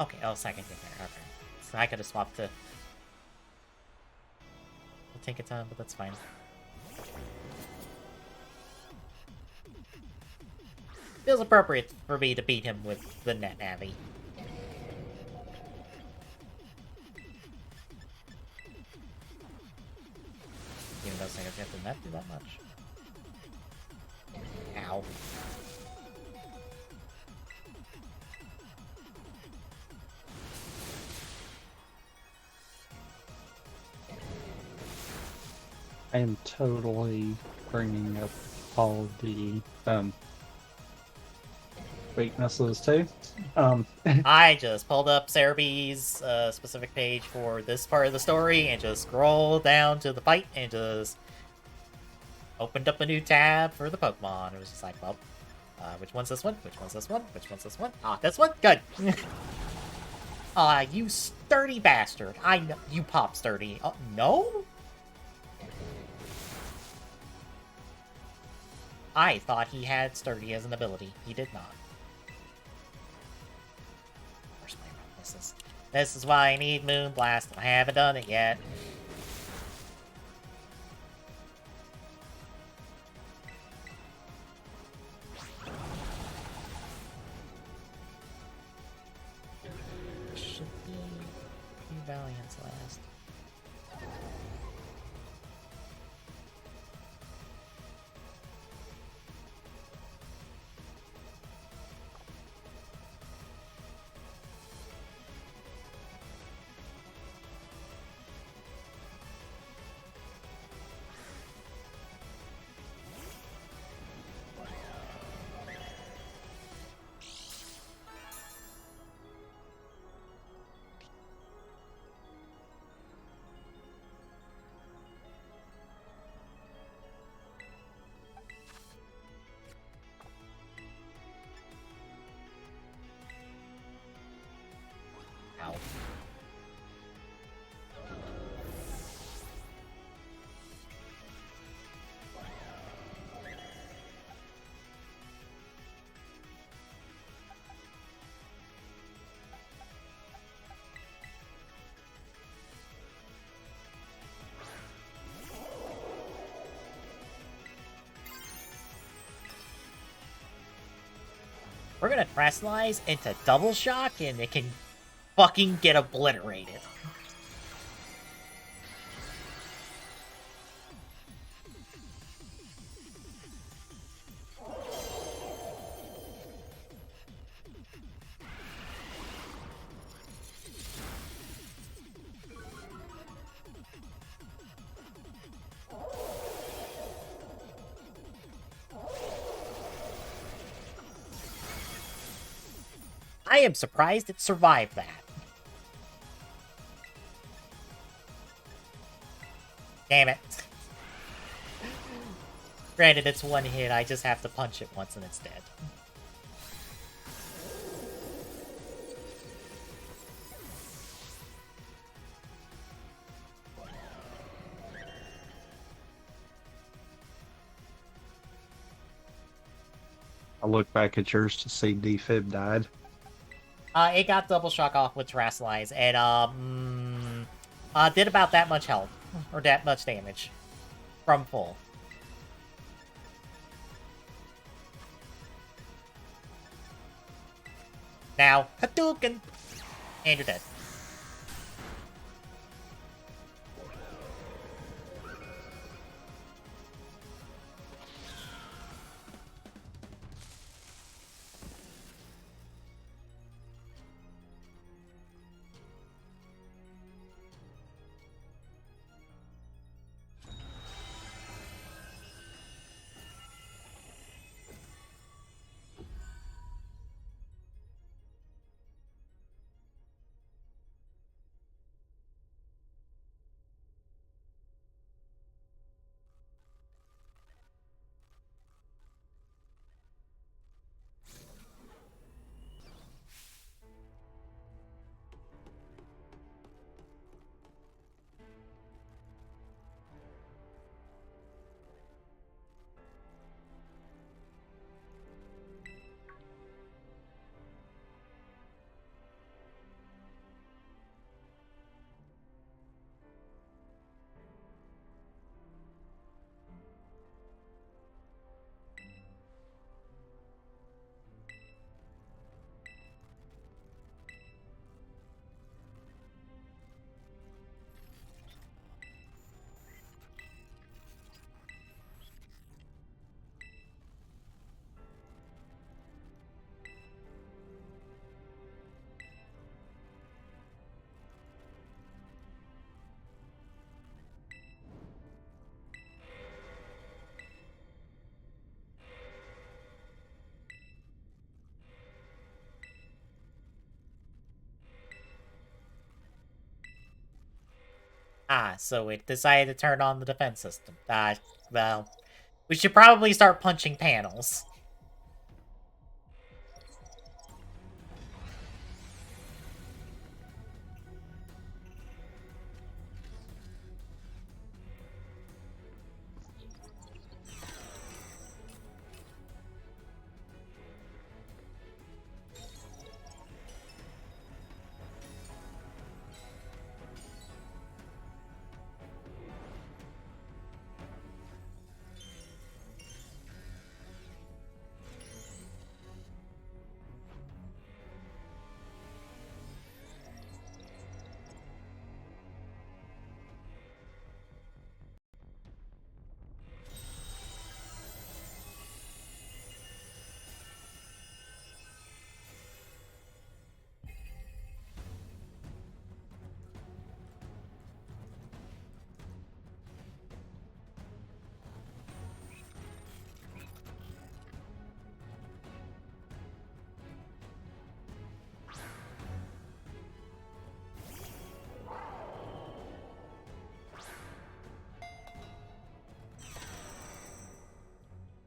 A: Okay, oh, second get there. Okay. So I could have swapped to... It'll take a time, but that's fine. Feels appropriate for me to beat him with the net navi. Even though I have to net do that much. Ow.
B: I am totally bringing up all the weaknesses too.
A: I just pulled up Cerebee's specific page for this part of the story and just scrolled down to the fight and just opened up a new tab for the Pokemon. It was just like, well, which one's this one? Which one's this one? Which one's this one? Ah, this one? Good. You sturdy bastard. I know you pop sturdy. Oh, no? I thought he had sturdy as an ability. He did not. Where's my run? This is why I need Moonblast. I haven't done it yet. Should be a few Valiants last. Ow. We're gonna Terastallize into Double Shock and it can fucking get obliterated. I am surprised it survived that. Damn it. Granted, it's one hit, I just have to punch it once and it's dead.
B: I look back at yours to see Defib died.
A: It got Double Shock off with Terastallize, and, did about that much health, or that much damage, from full. Now, Hadouken! And you're dead. Ah, so it decided to turn on the defense system. Well, we should probably start punching panels.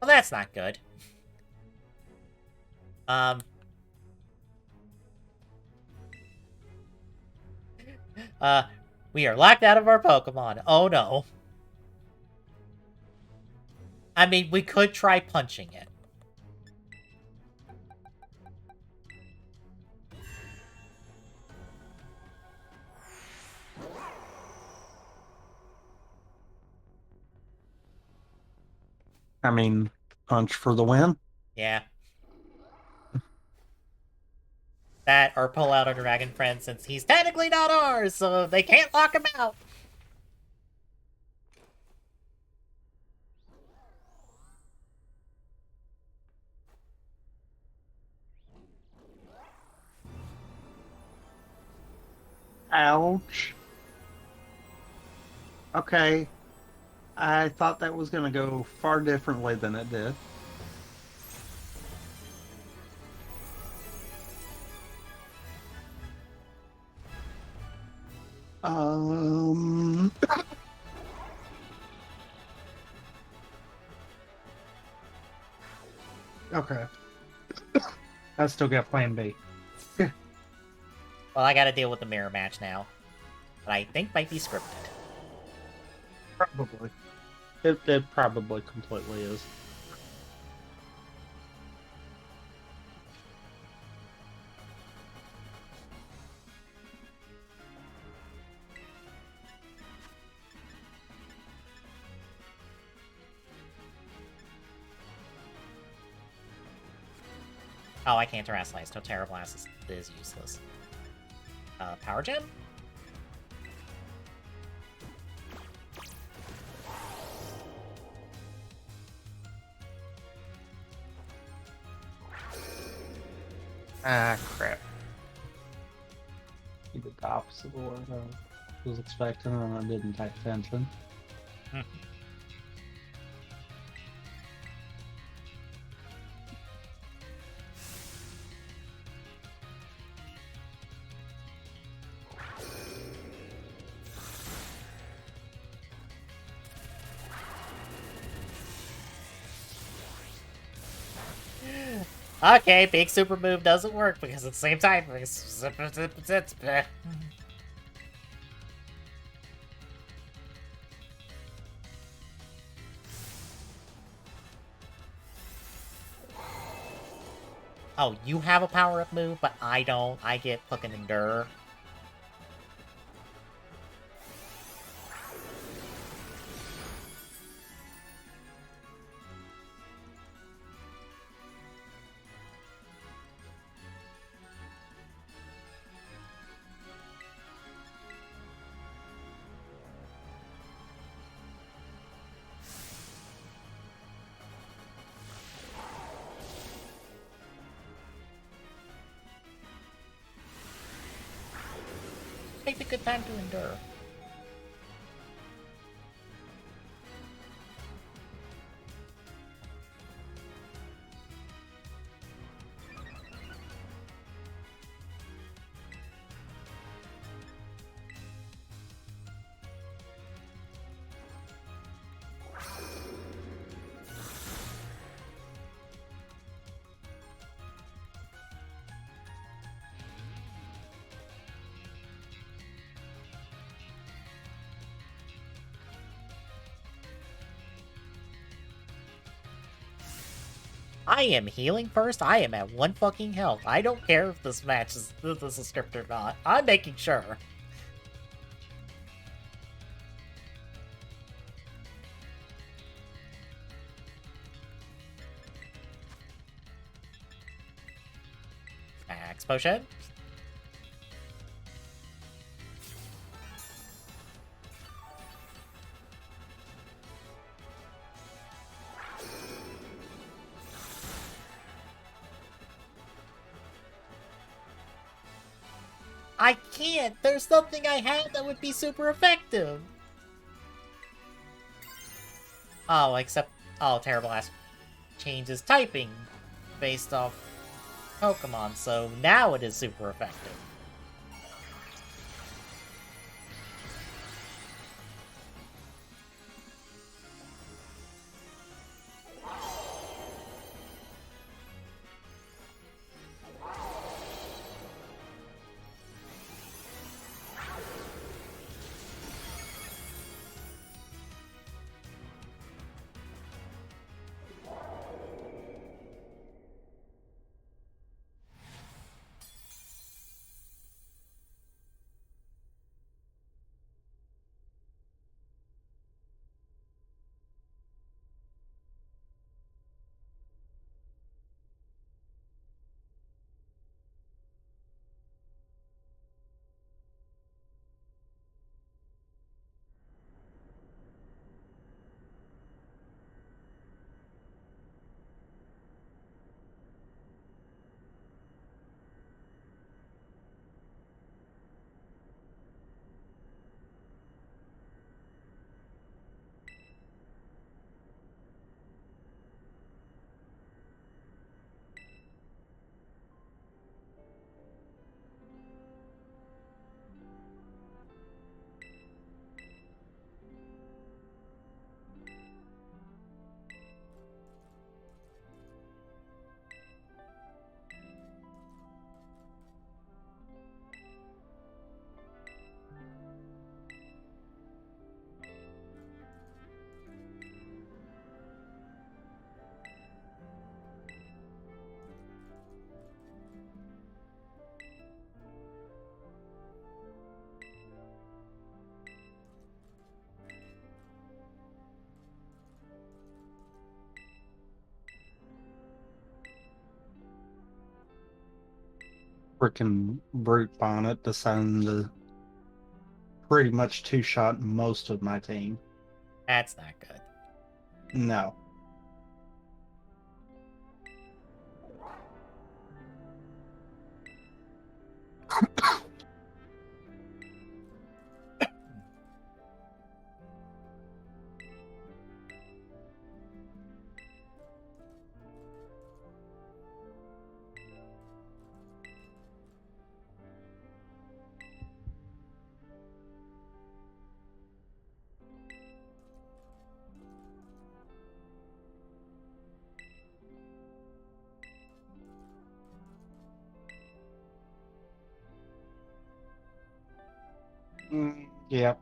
A: Well, that's not good. Um... We are locked out of our Pokemon. Oh no. I mean, we could try punching it.
B: I mean, punch for the win.
A: Yeah. That, or pull out our dragon friend since he's technically not ours, so they can't lock him out.
B: Ouch. Okay. I thought that was going to go far differently than it did. Um. Okay. I still got plan B.
A: Well, I gotta deal with the mirror match now. But I think might be scripted.
B: Probably. It probably completely is.
A: Oh, I can't Terrasilize. So Terra Blast is useless. Power Gem?
B: Ah, crap. He did the opposite of what I was expecting, and I didn't pay attention.
A: Okay, big super move doesn't work because at the same time. Oh, you have a power-up move, but I don't. I get fucking Endure. Make a good time to Endure. I am healing first. I am at 1 fucking health. I don't care if this match is a script or not. I'm making sure. Max potion. I can't! There's something I have that would be super effective! Oh, except... Oh, Terrible Ass changes typing based off Pokemon, so now it is super effective.
B: Freaking Brute Bonnet deciding to pretty much two-shot most of my team.
A: That's not good.
B: No. Yeah.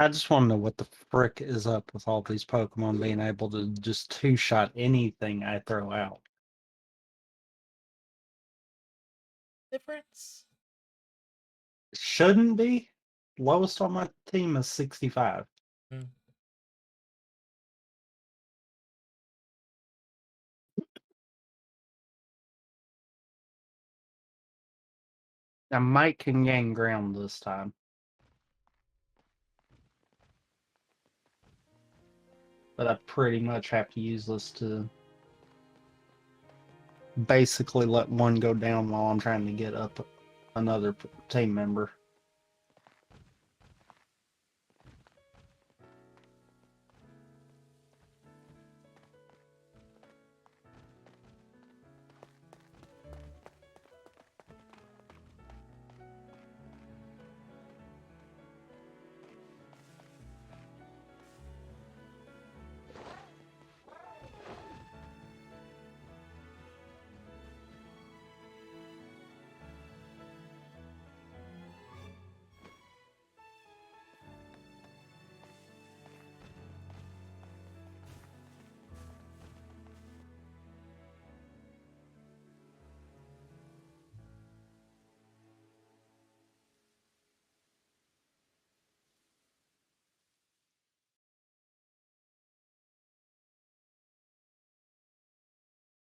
B: I just want to know what the frick is up with all these Pokemon being able to just two-shot anything I throw out.
A: Difference?
B: Shouldn't be. Lowest on my team is 65.
A: Hmm.
B: I might can gain ground this time. But I pretty much have to use this to basically let one go down while I'm trying to get up another team member.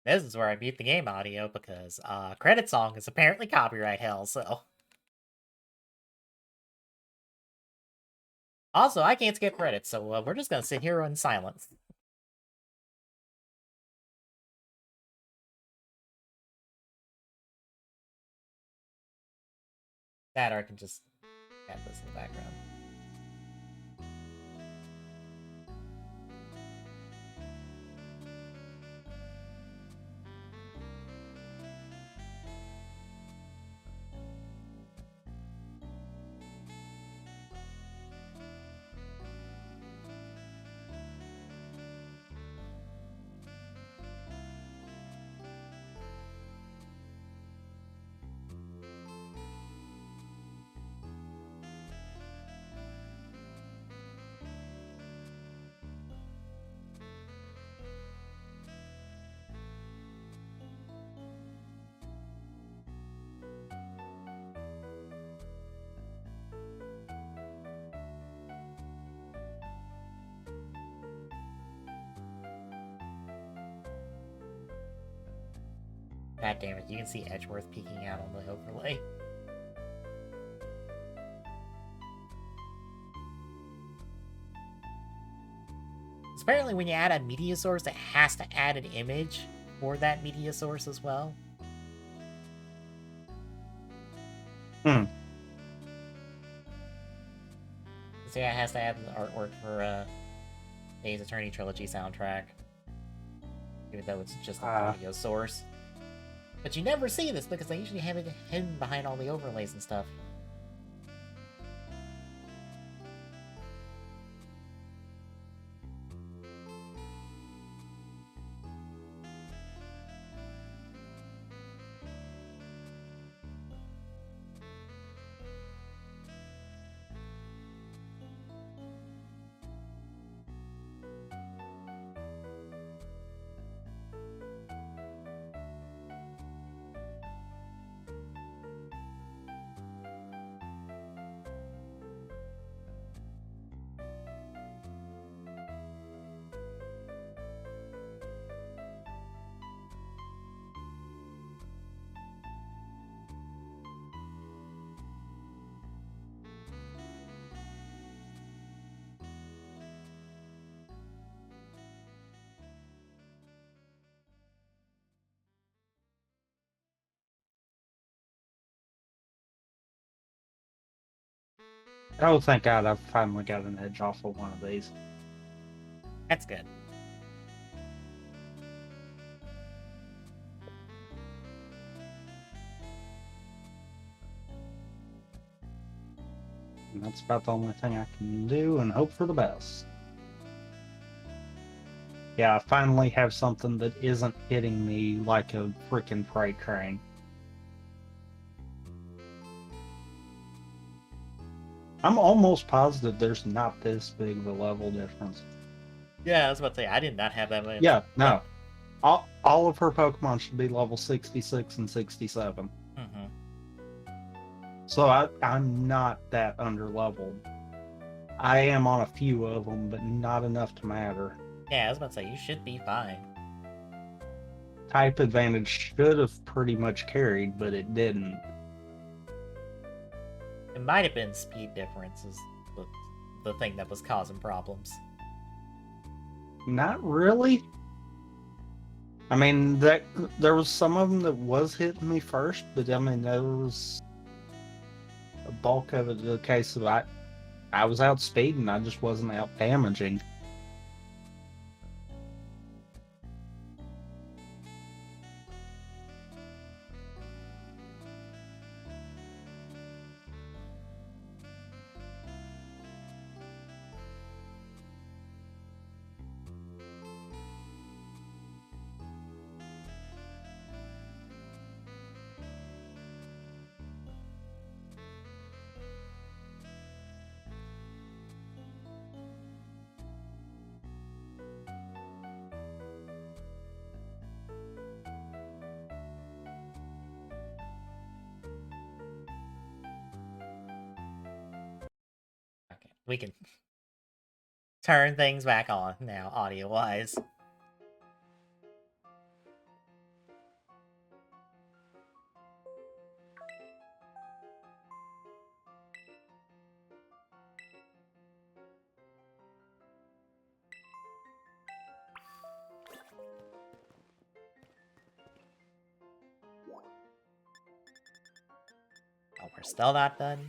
A: This is where I mute the game audio because credit song is apparently copyright hell, so. Also, I can't skip credits, so we're just gonna sit here in silence. That or I can just have this in the background. God damn it, you can see Edgeworth peeking out on the overlay. Apparently when you add a media source, it has to add an image for that media source as well.
B: Hmm.
A: So yeah, it has to add the artwork for Days Attorney Trilogy soundtrack. Even though it's just an audio source. But you never see this because they usually have it hidden behind all the overlays and stuff.
B: Oh, thank God, I've finally got an edge off of one of these.
A: That's good.
B: And that's about the only thing I can do and hope for the best. Yeah, I finally have something that isn't hitting me like a freaking freight train. I'm almost positive there's not this big of a level difference.
A: Yeah, I was about to say, I did not have that much.
B: Yeah, no. All of her Pokemon should be level 66 and 67.
A: Mm-hmm.
B: So I'm not that under leveled. I am on a few of them, but not enough to matter.
A: Yeah, I was about to say, you should be fine.
B: Type advantage should have pretty much carried, but it didn't.
A: It might have been speed difference is the thing that was causing problems.
B: Not really. I mean, there was some of them that was hitting me first, but I mean, there was a bulk of it the case of I was out speeding, I just wasn't out damaging.
A: Okay, we can turn things back on now, audio-wise. Oh, we're still not done?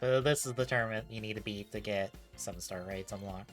A: This is the tournament you need to beat to get 7-star raids unlocked.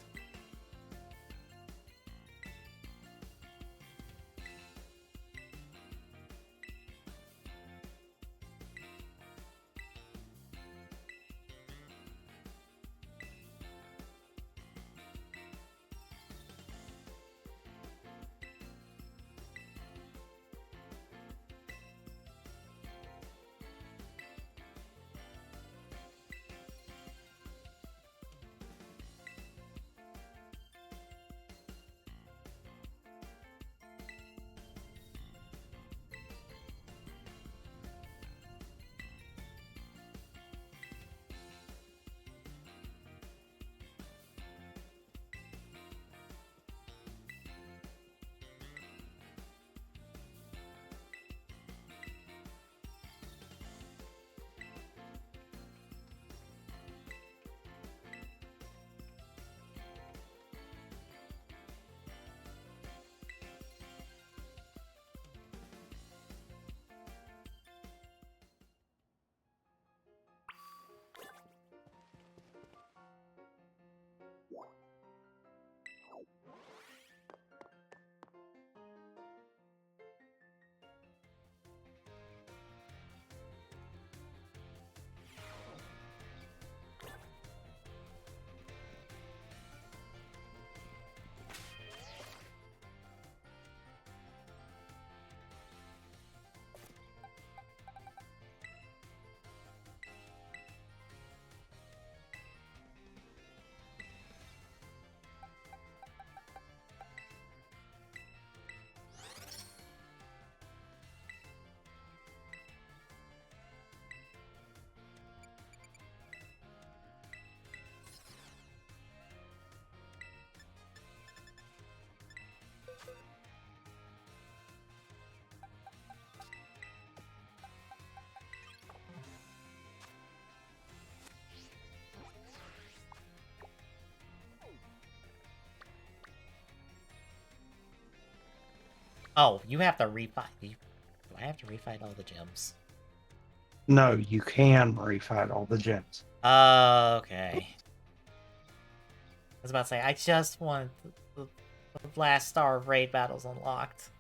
A: Oh, you have to refight. Do I have to refight all the gems?
B: No, you can refight all the gems.
A: Okay. I was about to say, I just want the last star of raid battles unlocked.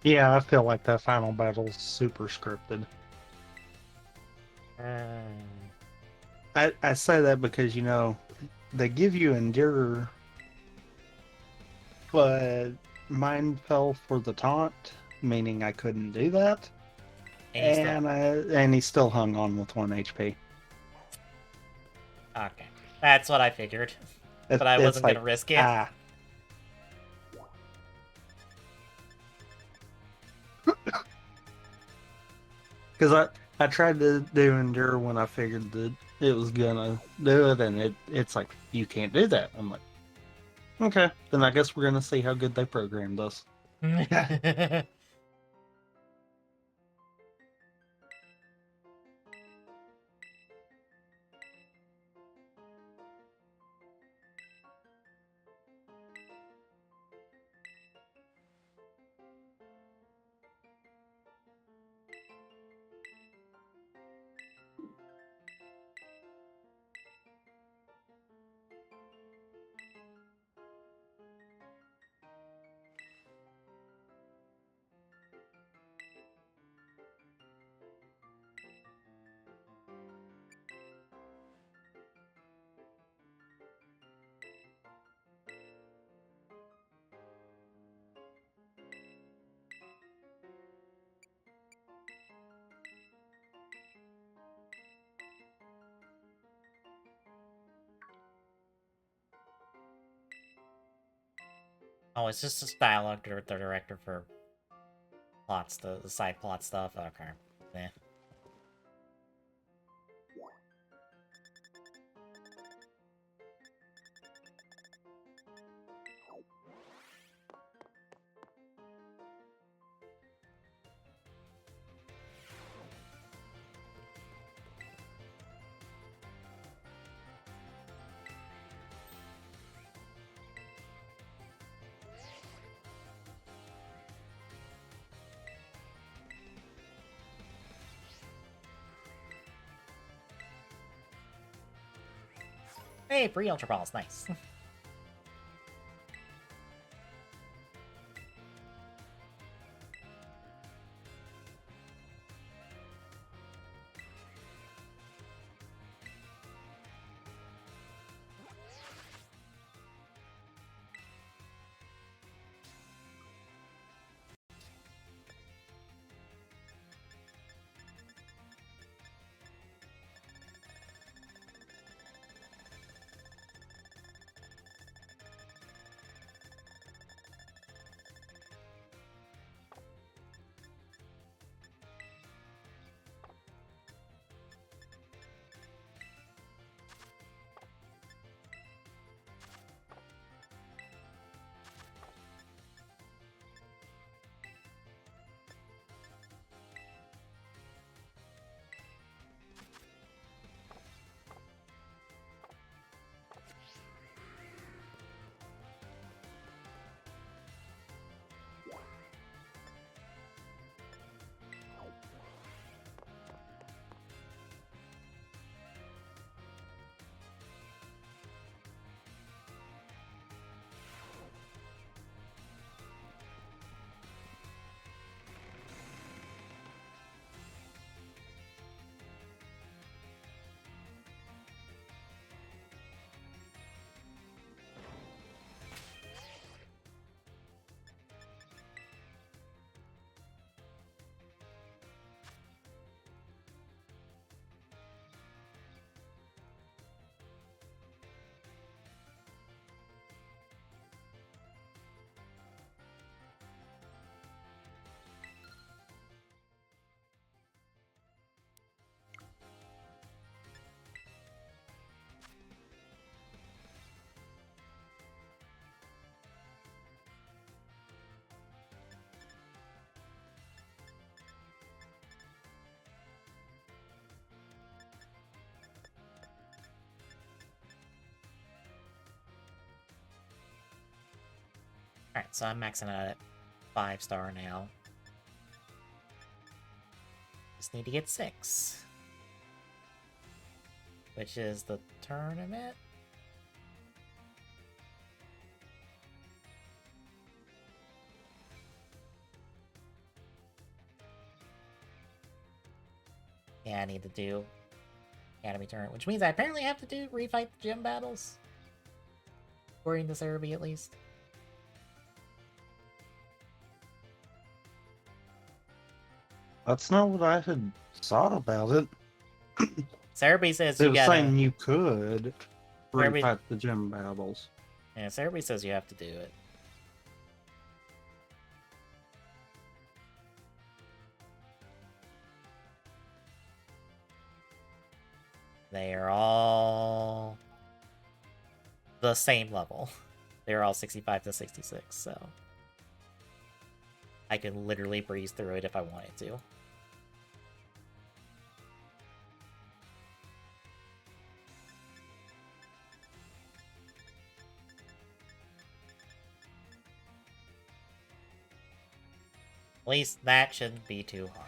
B: Yeah, I feel like that final battle's super scripted. I say that because, they give you Endure, but mine fell for the taunt, meaning I couldn't do that. And he still hung on with 1 HP.
A: Okay. That's what I figured. But I
B: It's
A: wasn't
B: like,
A: gonna risk it.
B: Because I tried to do Endure when I figured that it was gonna do it, and it's like, you can't do that. I'm like, okay, then I guess we're gonna see how good they programmed us.
A: Oh, it's just a dialogue director for plots, the side plot stuff. Okay. Yeah. Hey, free Ultra Balls, nice. Alright, so I'm maxing out at 5-star now. Just need to get 6. Which is the tournament? Yeah, I need to do Academy Tournament, which means I apparently have to refight the gym battles. According to Cerebi, at least.
B: That's not what I had thought about it.
A: Cerebi says
B: They
A: you
B: were
A: gotta...
B: saying you could
A: Cerebi...
B: refight the gym battles.
A: Yeah, Cerebi says you have to do it. They are all the same level. They're all 65 to 66, so I can literally breeze through it if I wanted to. At least that shouldn't be too hard.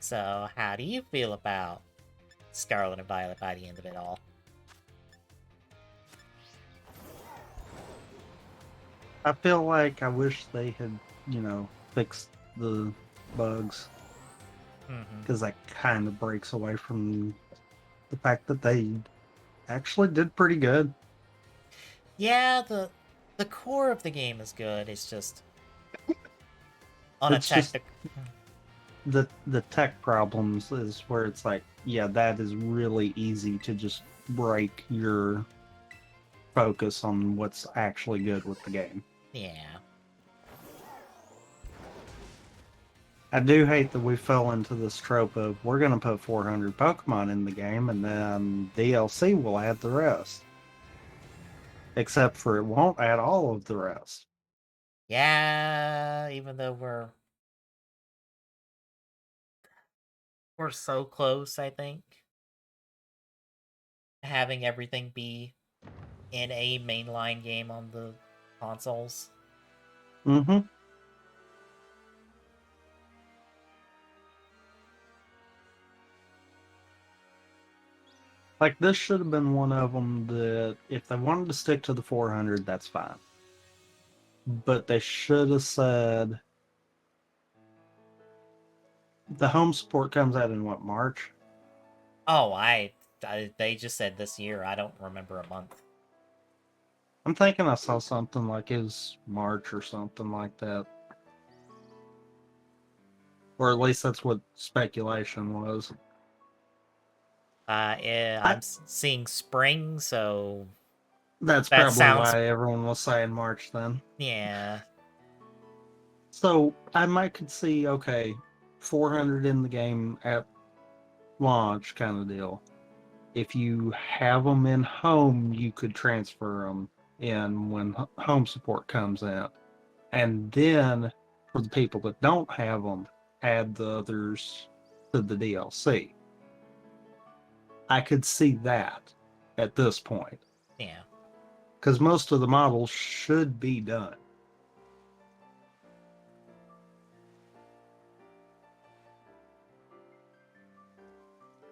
A: So, how do you feel about Scarlet and Violet by the end of it all?
B: I feel like I wish they had, fixed the bugs. Because that kind of breaks away from the fact that they actually did pretty good.
A: Yeah, the core of the game is good. It's just on
B: It's
A: a technical.
B: the tech problems is where it's like, yeah, that is really easy to just break your focus on what's actually good with the game.
A: Yeah.
B: I do hate that we fell into this trope of we're going to put 400 Pokemon in the game and then DLC will add the rest. Except for it won't add all of the rest.
A: Yeah, even though we're so close, I think. Having everything be in a mainline game on the consoles.
B: Mm-hmm. Like, this should have been one of them that, if they wanted to stick to the 400, that's fine. But they should have said... The home support comes out in, what, March?
A: Oh, they just said this year. I don't remember a month.
B: I'm thinking I saw something like it was March or something like that. Or at least that's what speculation was.
A: Yeah, I'm seeing spring, so
B: That's
A: that
B: probably
A: sounds...
B: why everyone was saying March then.
A: Yeah.
B: So I might could see, okay, 400 in the game at launch kind of deal. If you have them in home, you could transfer them in when home support comes in. And then for the people that don't have them, add the others to the DLC. I could see that at this point.
A: Yeah.
B: Because most of the models should be done.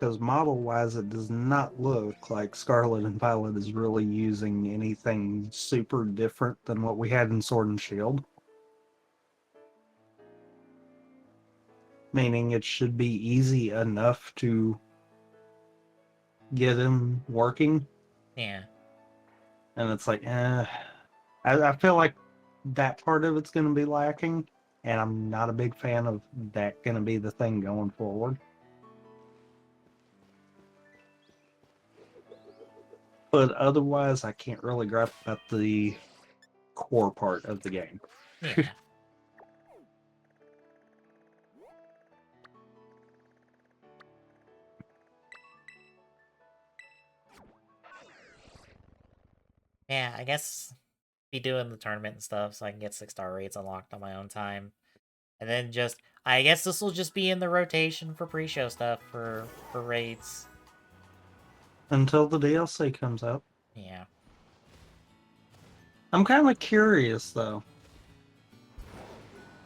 B: Because model-wise, it does not look like Scarlet and Violet is really using anything super different than what we had in Sword and Shield. Meaning it should be easy enough to get them working.
A: Yeah.
B: And it's like, I feel like that part of it's going to be lacking. And I'm not a big fan of that going to be the thing going forward. But otherwise, I can't really gripe about the core part of the game.
A: Yeah. Yeah, I guess be doing the tournament and stuff so I can get 6-star rates unlocked on my own time. And then just, I guess this will just be in the rotation for pre-show stuff for raids.
B: Until the DLC comes out.
A: Yeah.
B: I'm kind of curious though.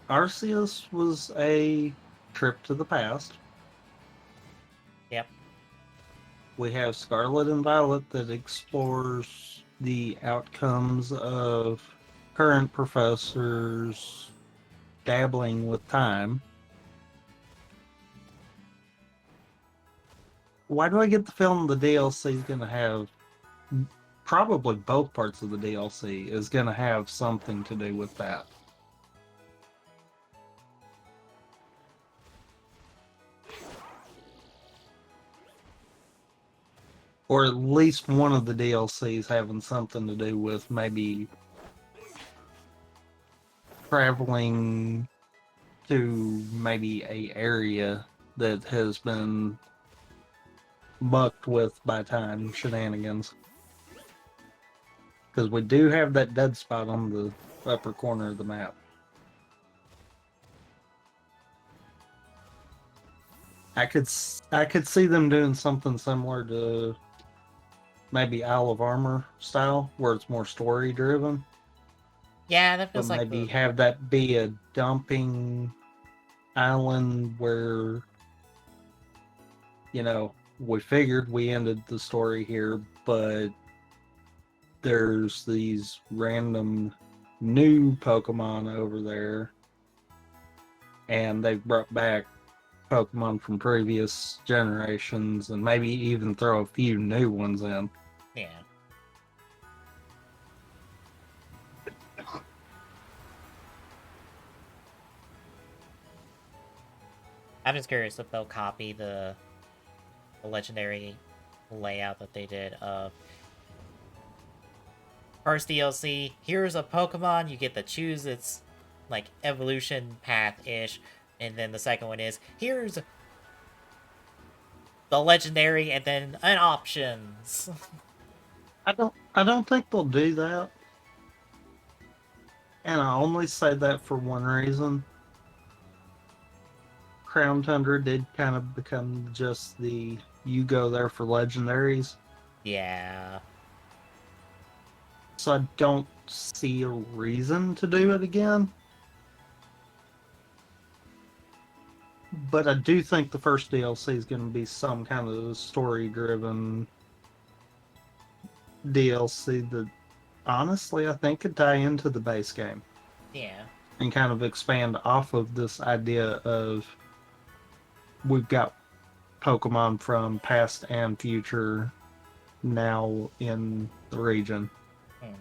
B: Arceus was a trip to the past.
A: Yep.
B: We have Scarlet and Violet that explores the outcomes of current professors dabbling with time. Why do I get the feeling the DLC is going to have probably both parts of the DLC is going to have something to do with that? Or at least one of the DLCs having something to do with maybe traveling to maybe a area that has been mucked with by time shenanigans. Because we do have that dead spot on the upper corner of the map. I could see them doing something similar to maybe Isle of Armor style, where it's more story driven,
A: Yeah, that
B: but
A: feels like
B: maybe
A: the
B: have that be a dumping island where, we figured we ended the story here, but there's these random new Pokemon over there, and they've brought back Pokemon from previous generations, and maybe even throw a few new ones in.
A: yeah. I'm just curious if they'll copy the legendary layout that they did of first DLC. Here's a Pokemon, you get to choose its like evolution path ish, and then the second one is here's the legendary, and then an options.
B: I don't think they'll do that. And I only say that for one reason. Crown Tundra did kind of become just the you go there for legendaries.
A: Yeah.
B: So I don't see a reason to do it again. But I do think the first DLC is going to be some kind of story driven DLC that honestly I think could tie into the base game
A: Yeah.
B: and kind of expand off of this idea of we've got Pokemon from past and future now in the region.
A: Hmm.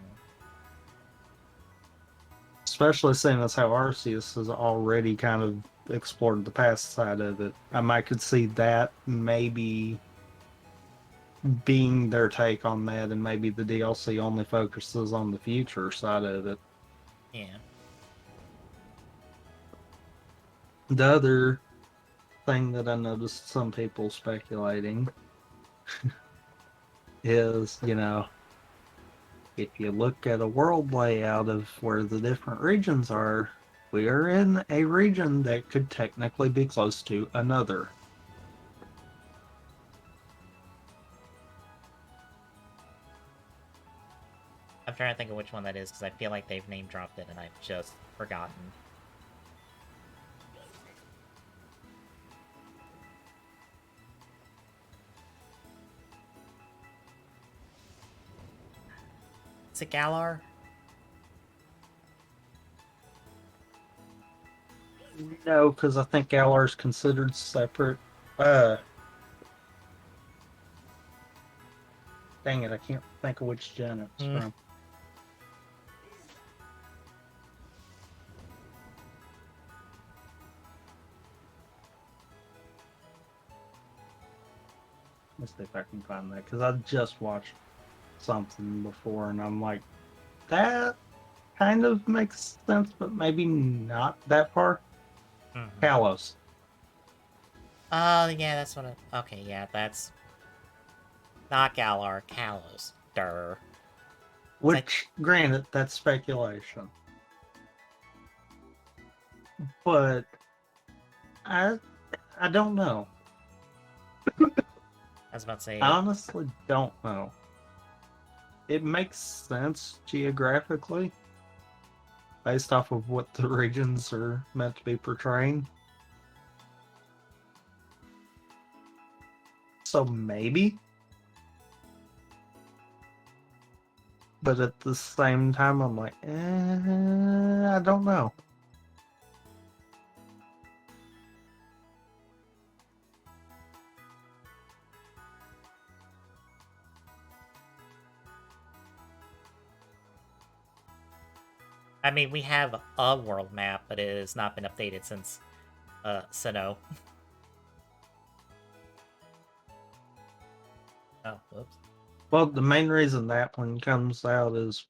B: Especially seeing as how Arceus has already kind of explored the past side of it. I might could see that maybe being their take on that, and maybe the DLC only focuses on the future side of it.
A: Yeah.
B: The other thing that I noticed some people speculating is, if you look at a world layout of where the different regions are, we are in a region that could technically be close to another.
A: I'm trying to think of which one that is because I feel like they've name dropped it and I've just forgotten. Is it Galar?
B: No, because I think Galar is considered separate. Uh, Dang it, I can't think of which gen it's
A: Hmm.
B: from. Let's see if I can find that, because I just watched something before, and I'm like, that kind of makes sense, but maybe not that far.
A: Mm-hmm.
B: Kalos.
A: Oh, yeah, that's what okay, yeah, that's not Galar, Kalos. Durr. I...
B: Which, granted, that's speculation. But I I don't know.
A: I was about to say
B: I
A: it.
B: honestly don't know. it makes sense geographically based off of what the regions are meant to be portraying. So maybe. But at the same time, I'm like, I don't know.
A: I mean, we have a world map, but it has not been updated since Sinnoh. Oh, whoops.
B: Well, the main reason that one comes out is,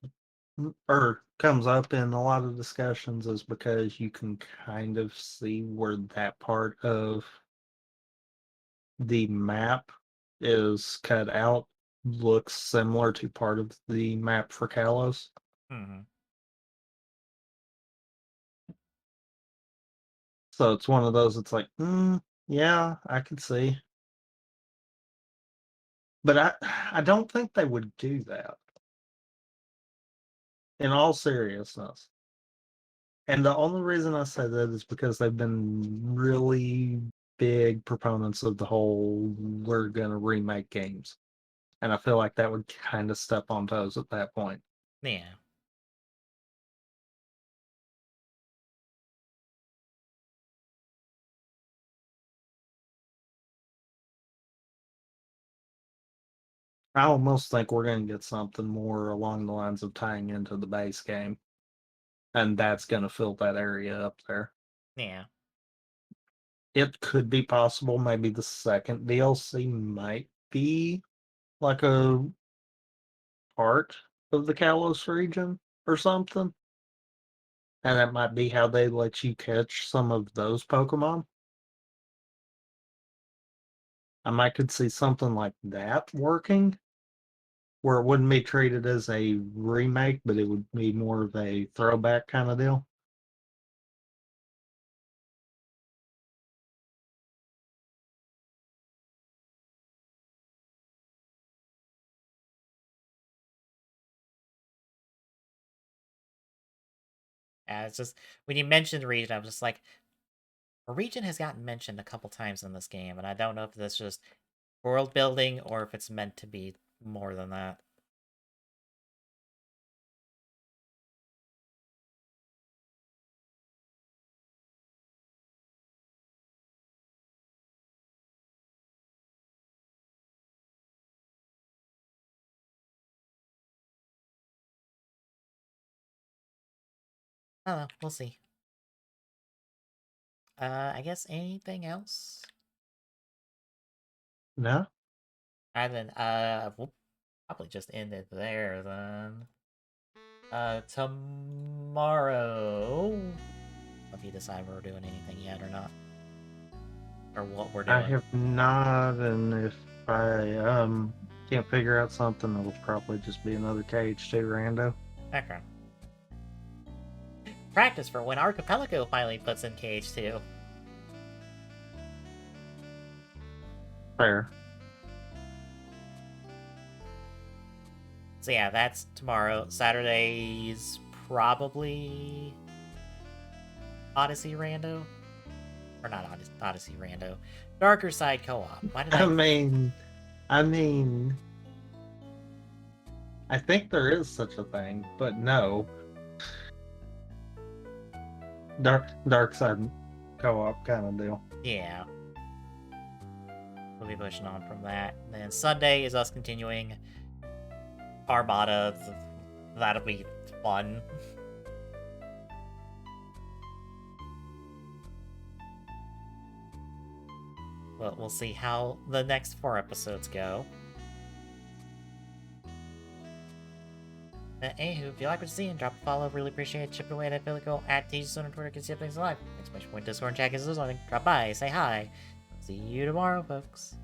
B: or comes up in a lot of discussions, is because you can kind of see where that part of the map is cut out, looks similar to part of the map for Kalos.
A: Mm-hmm.
B: So it's one of those, it's like, yeah, I could see. But I don't think they would do that. In all seriousness. And the only reason I say that is because they've been really big proponents of the whole we're gonna remake games. And I feel like that would kind of step on toes at that point.
A: Yeah.
B: I almost think we're gonna get something more along the lines of tying into the base game. And that's gonna fill that area up there.
A: Yeah.
B: It could be possible maybe the second DLC might be like a part of the Kalos region or something. And that might be how they let you catch some of those Pokemon. I might could see something like that working, where it wouldn't be treated as a remake, but it would be more of a throwback kind of deal.
A: It's just when you mentioned region, I was just like, a region has gotten mentioned a couple times in this game, and I don't know if that's just world building or if it's meant to be more than that. I don't know. We'll see. I guess anything else?
B: No?
A: And then, we'll probably just end it there then. Tomorrow. If you decide we're doing anything yet or not, or what we're
B: I
A: doing.
B: have not, and if I can't figure out something, it'll probably just be another KH2 rando.
A: Okay. Practice for when Archipelago finally puts in KH2.
B: Fair.
A: So yeah, that's tomorrow. Saturday's probably Odyssey Rando. Or not Odyssey Rando. Darker Side Co-op. Why did
B: I
A: I...
B: mean, I mean, I think there is such a thing, but no. Dark side co-op kind of deal.
A: Yeah. We'll be pushing on from that. And then Sunday is us continuing Armada. That'll be fun. But we'll see how the next 4 episodes go. Anywho, if you like what you see, and drop a follow, really appreciate it. Chip it away at Affiliate at TGSON on Twitter, can see things alive. Exclamation point Discord, chat is listening. Drop by, say hi. See you tomorrow, folks.